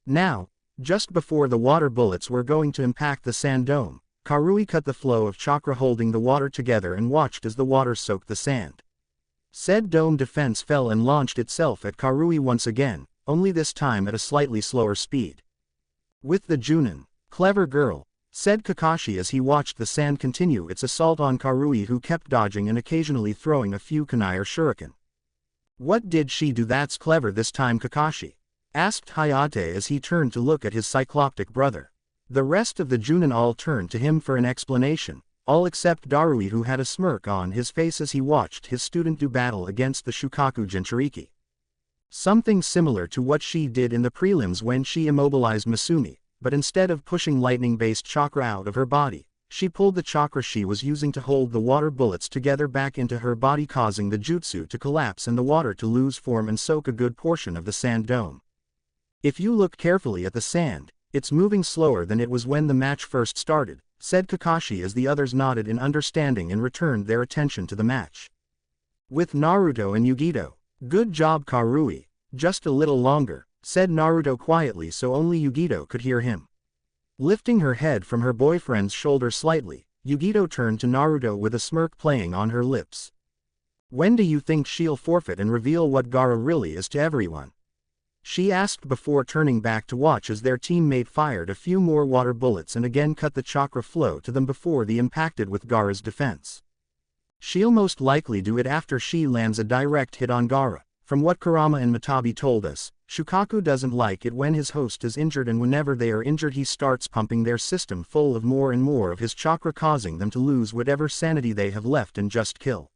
Now, just before the water bullets were going to impact the sand dome, Karui cut the flow of chakra holding the water together and watched as the water soaked the sand. Said dome defense fell and launched itself at Karui once again, only this time at a slightly slower speed. With the Junin, clever girl, said Kakashi as he watched the sand continue its assault on Karui, who kept dodging and occasionally throwing a few kunai or shuriken. What did she do that's clever this time, Kakashi? Asked Hayate as he turned to look at his cycloptic brother. The rest of the Junin all turned to him for an explanation, all except Darui, who had a smirk on his face as he watched his student do battle against the Shukaku Jinchuriki. Something similar to what she did in the prelims when she immobilized Masumi, but instead of pushing lightning-based chakra out of her body, she pulled the chakra she was using to hold the water bullets together back into her body, causing the jutsu to collapse and the water to lose form and soak a good portion of the sand dome. If you look carefully at the sand, it's moving slower than it was when the match first started, said Kakashi as the others nodded in understanding and returned their attention to the match. With Naruto and Yugito. Good job, Karui, just a little longer, said Naruto quietly so only Yugito could hear him. Lifting her head from her boyfriend's shoulder slightly, Yugito turned to Naruto with a smirk playing on her lips. When do you think she'll forfeit and reveal what Gaara really is to everyone? She asked before turning back to watch as their teammate fired a few more water bullets and again cut the chakra flow to them before they impacted with Gaara's defense. She'll most likely do it after she lands a direct hit on Gaara. From what Kurama and Matabi told us, Shukaku doesn't like it when his host is injured, and whenever they are injured he starts pumping their system full of more and more of his chakra, causing them to lose whatever sanity they have left and just kill.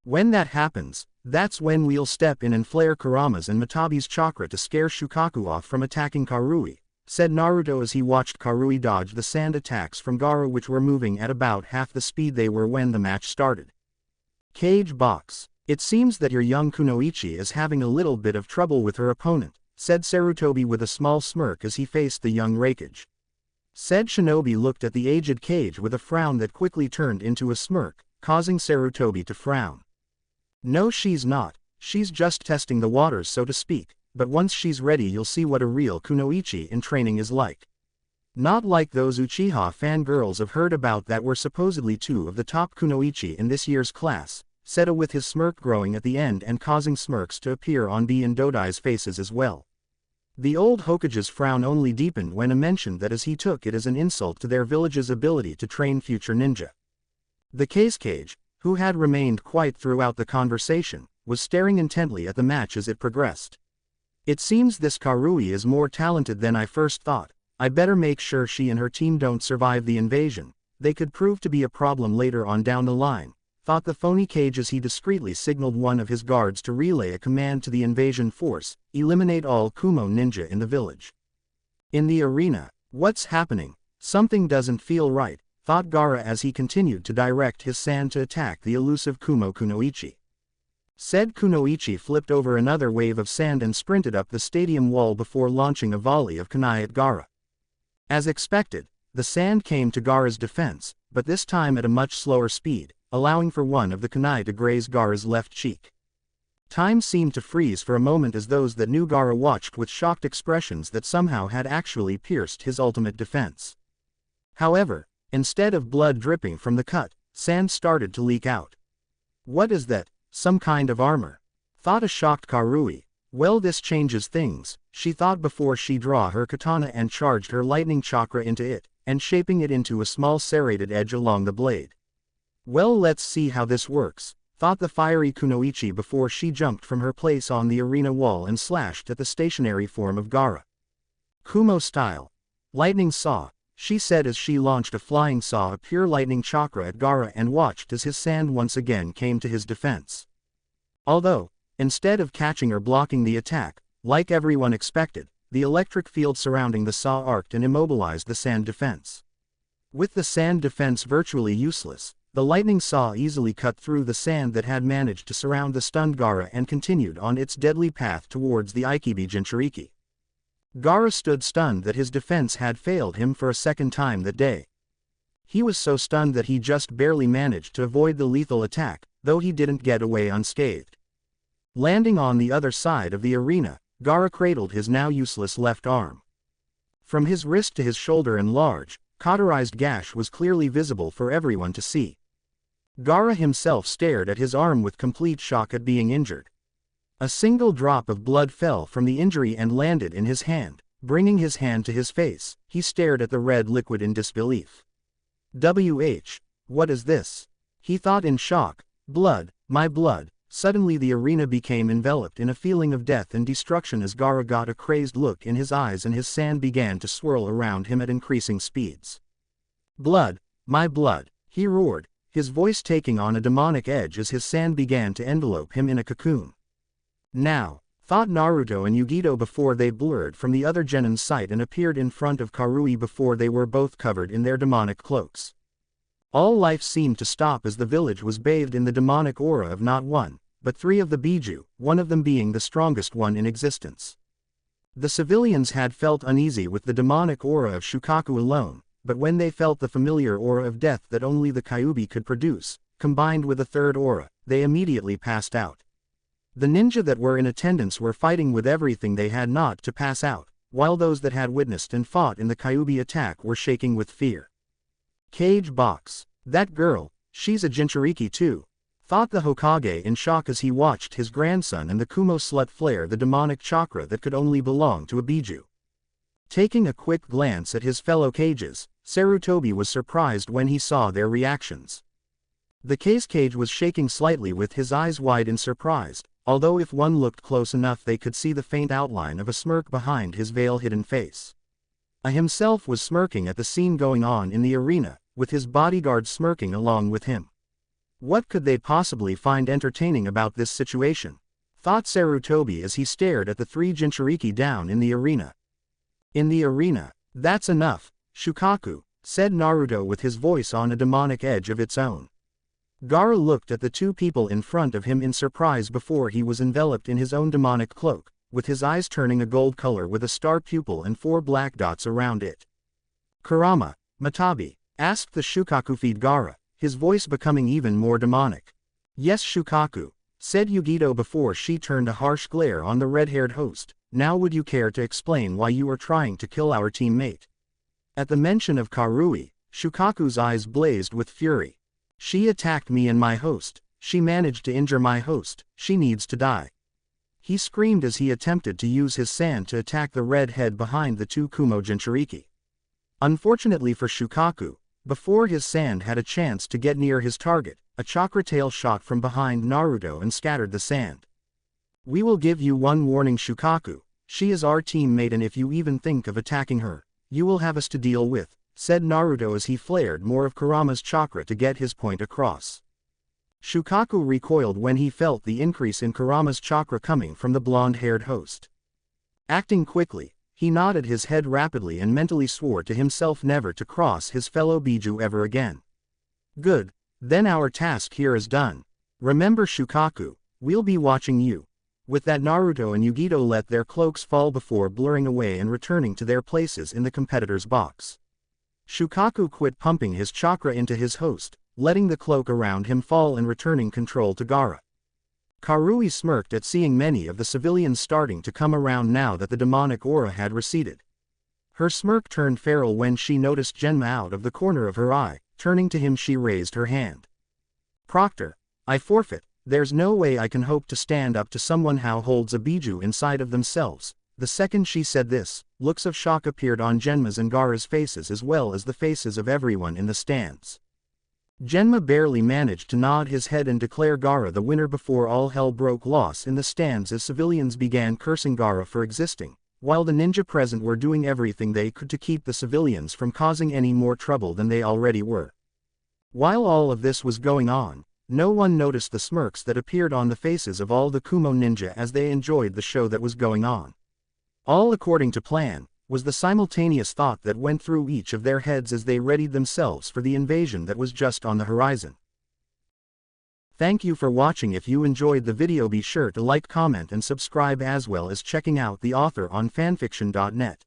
When that happens, that's when we'll step in and flare Kurama's and Matabi's chakra to scare Shukaku off from attacking Karui, said Naruto as he watched Karui dodge the sand attacks from Gaara, which were moving at about half the speed they were when the match started. Cage box. It seems that your young Kunoichi is having a little bit of trouble with her opponent, said Sarutobi with a small smirk as he faced the young Raikage. Said Shinobi looked at the aged Cage with a frown that quickly turned into a smirk, causing Sarutobi to frown. No, she's not, she's just testing the waters, so to speak, but once she's ready you'll see what a real Kunoichi in training is like. Not like those Uchiha fangirls I've heard about that were supposedly two of the top Kunoichi in this year's class, said A with his smirk growing at the end and causing smirks to appear on B and Dodai's faces as well. The old Hokage's frown only deepened when A mentioned that, as he took it as an insult to their village's ability to train future ninja. The Cage, who had remained quiet throughout the conversation, was staring intently at the match as it progressed. It seems this Karui is more talented than I first thought. I better make sure she and her team don't survive the invasion. They could prove to be a problem later on down the line, thought the phony Cage as he discreetly signaled one of his guards to relay a command to the invasion force: eliminate all Kumo ninja in the village. In the arena, what's happening? Something doesn't feel right, thought Gaara as he continued to direct his sand to attack the elusive Kumo Kunoichi. Said Kunoichi flipped over another wave of sand and sprinted up the stadium wall before launching a volley of kunai at Gaara. As expected, the sand came to Gaara's defense, but this time at a much slower speed, allowing for one of the kunai to graze Gaara's left cheek. Time seemed to freeze for a moment as those that knew Gaara watched with shocked expressions that somehow had actually pierced his ultimate defense. However, instead of blood dripping from the cut, sand started to leak out. What is that? Some kind of armor? Thought a shocked Karui. Well, this changes things, she thought before she drew her katana and charged her lightning chakra into it, and shaping it into a small serrated edge along the blade. Well, let's see how this works, thought the fiery Kunoichi before she jumped from her place on the arena wall and slashed at the stationary form of Gaara. Kumo style. Lightning saw, she said as she launched a flying saw of pure lightning chakra at Gaara and watched as his sand once again came to his defense. Although, instead of catching or blocking the attack, like everyone expected, the electric field surrounding the saw arced and immobilized the sand defense. With the sand defense virtually useless, the lightning saw easily cut through the sand that had managed to surround the stunned Gaara and continued on its deadly path towards the Ikibi Jinchuriki. Gaara stood stunned that his defense had failed him for a second time that day. He was so stunned that he just barely managed to avoid the lethal attack, though he didn't get away unscathed. Landing on the other side of the arena, Gaara cradled his now useless left arm. From his wrist to his shoulder an large, cauterized gash was clearly visible for everyone to see. Gaara himself stared at his arm with complete shock at being injured. A single drop of blood fell from the injury and landed in his hand. Bringing his hand to his face, he stared at the red liquid in disbelief. What is this? He thought in shock. Blood, my blood. Suddenly the arena became enveloped in a feeling of death and destruction as Gaara got a crazed look in his eyes and his sand began to swirl around him at increasing speeds. Blood, my blood, he roared, his voice taking on a demonic edge as his sand began to envelope him in a cocoon. Now, thought Naruto and Yugito before they blurred from the other genin's sight and appeared in front of Karui before they were both covered in their demonic cloaks. All life seemed to stop as the village was bathed in the demonic aura of not one, but three of the Biju, one of them being the strongest one in existence. The civilians had felt uneasy with the demonic aura of Shukaku alone, but when they felt the familiar aura of death that only the Kyuubi could produce, combined with a third aura, they immediately passed out. The ninja that were in attendance were fighting with everything they had not to pass out, while those that had witnessed and fought in the Kyuubi attack were shaking with fear. Cage box. That girl, she's a Jinchuriki too, thought the Hokage in shock as he watched his grandson and the Kumo slut flare the demonic chakra that could only belong to a Biju. Taking a quick glance at his fellow Cages, Sarutobi was surprised when he saw their reactions. The Cage was shaking slightly with his eyes wide in surprise, although if one looked close enough they could see the faint outline of a smirk behind his veil-hidden face. A himself was smirking at the scene going on in the arena, with his bodyguard smirking along with him. What could they possibly find entertaining about this situation? Thought Sarutobi as he stared at the three Jinchuriki down in the arena. In the arena. That's enough, Shukaku, said Naruto with his voice on a demonic edge of its own. Gaara looked at the two people in front of him in surprise before he was enveloped in his own demonic cloak, with his eyes turning a gold color with a star pupil and 4 black dots around it. Kurama, Matabi, asked the Shukaku feed Gaara, his voice becoming even more demonic. Yes, Shukaku, said Yugito before she turned a harsh glare on the red-haired host. Now would you care to explain why you are trying to kill our teammate? At the mention of Karui, Shukaku's eyes blazed with fury. She attacked me and my host, she managed to injure my host, she needs to die. He screamed as he attempted to use his sand to attack the red head behind the two Kumo Jinchuriki. Unfortunately for Shukaku, before his sand had a chance to get near his target, a chakra tail shot from behind Naruto and scattered the sand. We will give you one warning, Shukaku, she is our teammate and if you even think of attacking her, you will have us to deal with, said Naruto as he flared more of Kurama's chakra to get his point across. Shukaku recoiled when he felt the increase in Kurama's chakra coming from the blonde-haired host. Acting quickly, he nodded his head rapidly and mentally swore to himself never to cross his fellow Biju ever again. Good, then our task here is done. Remember, Shukaku, we'll be watching you. With that, Naruto and Yugito let their cloaks fall before blurring away and returning to their places in the competitor's box. Shukaku quit pumping his chakra into his host, letting the cloak around him fall and returning control to Gaara. Karui smirked at seeing many of the civilians starting to come around now that the demonic aura had receded. Her smirk turned feral when she noticed Genma out of the corner of her eye. Turning to him, she raised her hand. Proctor, I forfeit. There's no way I can hope to stand up to someone who holds a Biju inside of themselves. The second she said this, looks of shock appeared on Genma's and Gaara's faces as well as the faces of everyone in the stands. Genma barely managed to nod his head and declare Gaara the winner before all hell broke loose in the stands as civilians began cursing Gaara for existing, while the ninja present were doing everything they could to keep the civilians from causing any more trouble than they already were. While all of this was going on, no one noticed the smirks that appeared on the faces of all the Kumo ninja as they enjoyed the show that was going on. All according to plan, was the simultaneous thought that went through each of their heads as they readied themselves for the invasion that was just on the horizon. Thank you for watching. If you enjoyed the video, be sure to like, comment and subscribe as well as checking out the author on fanfiction.net.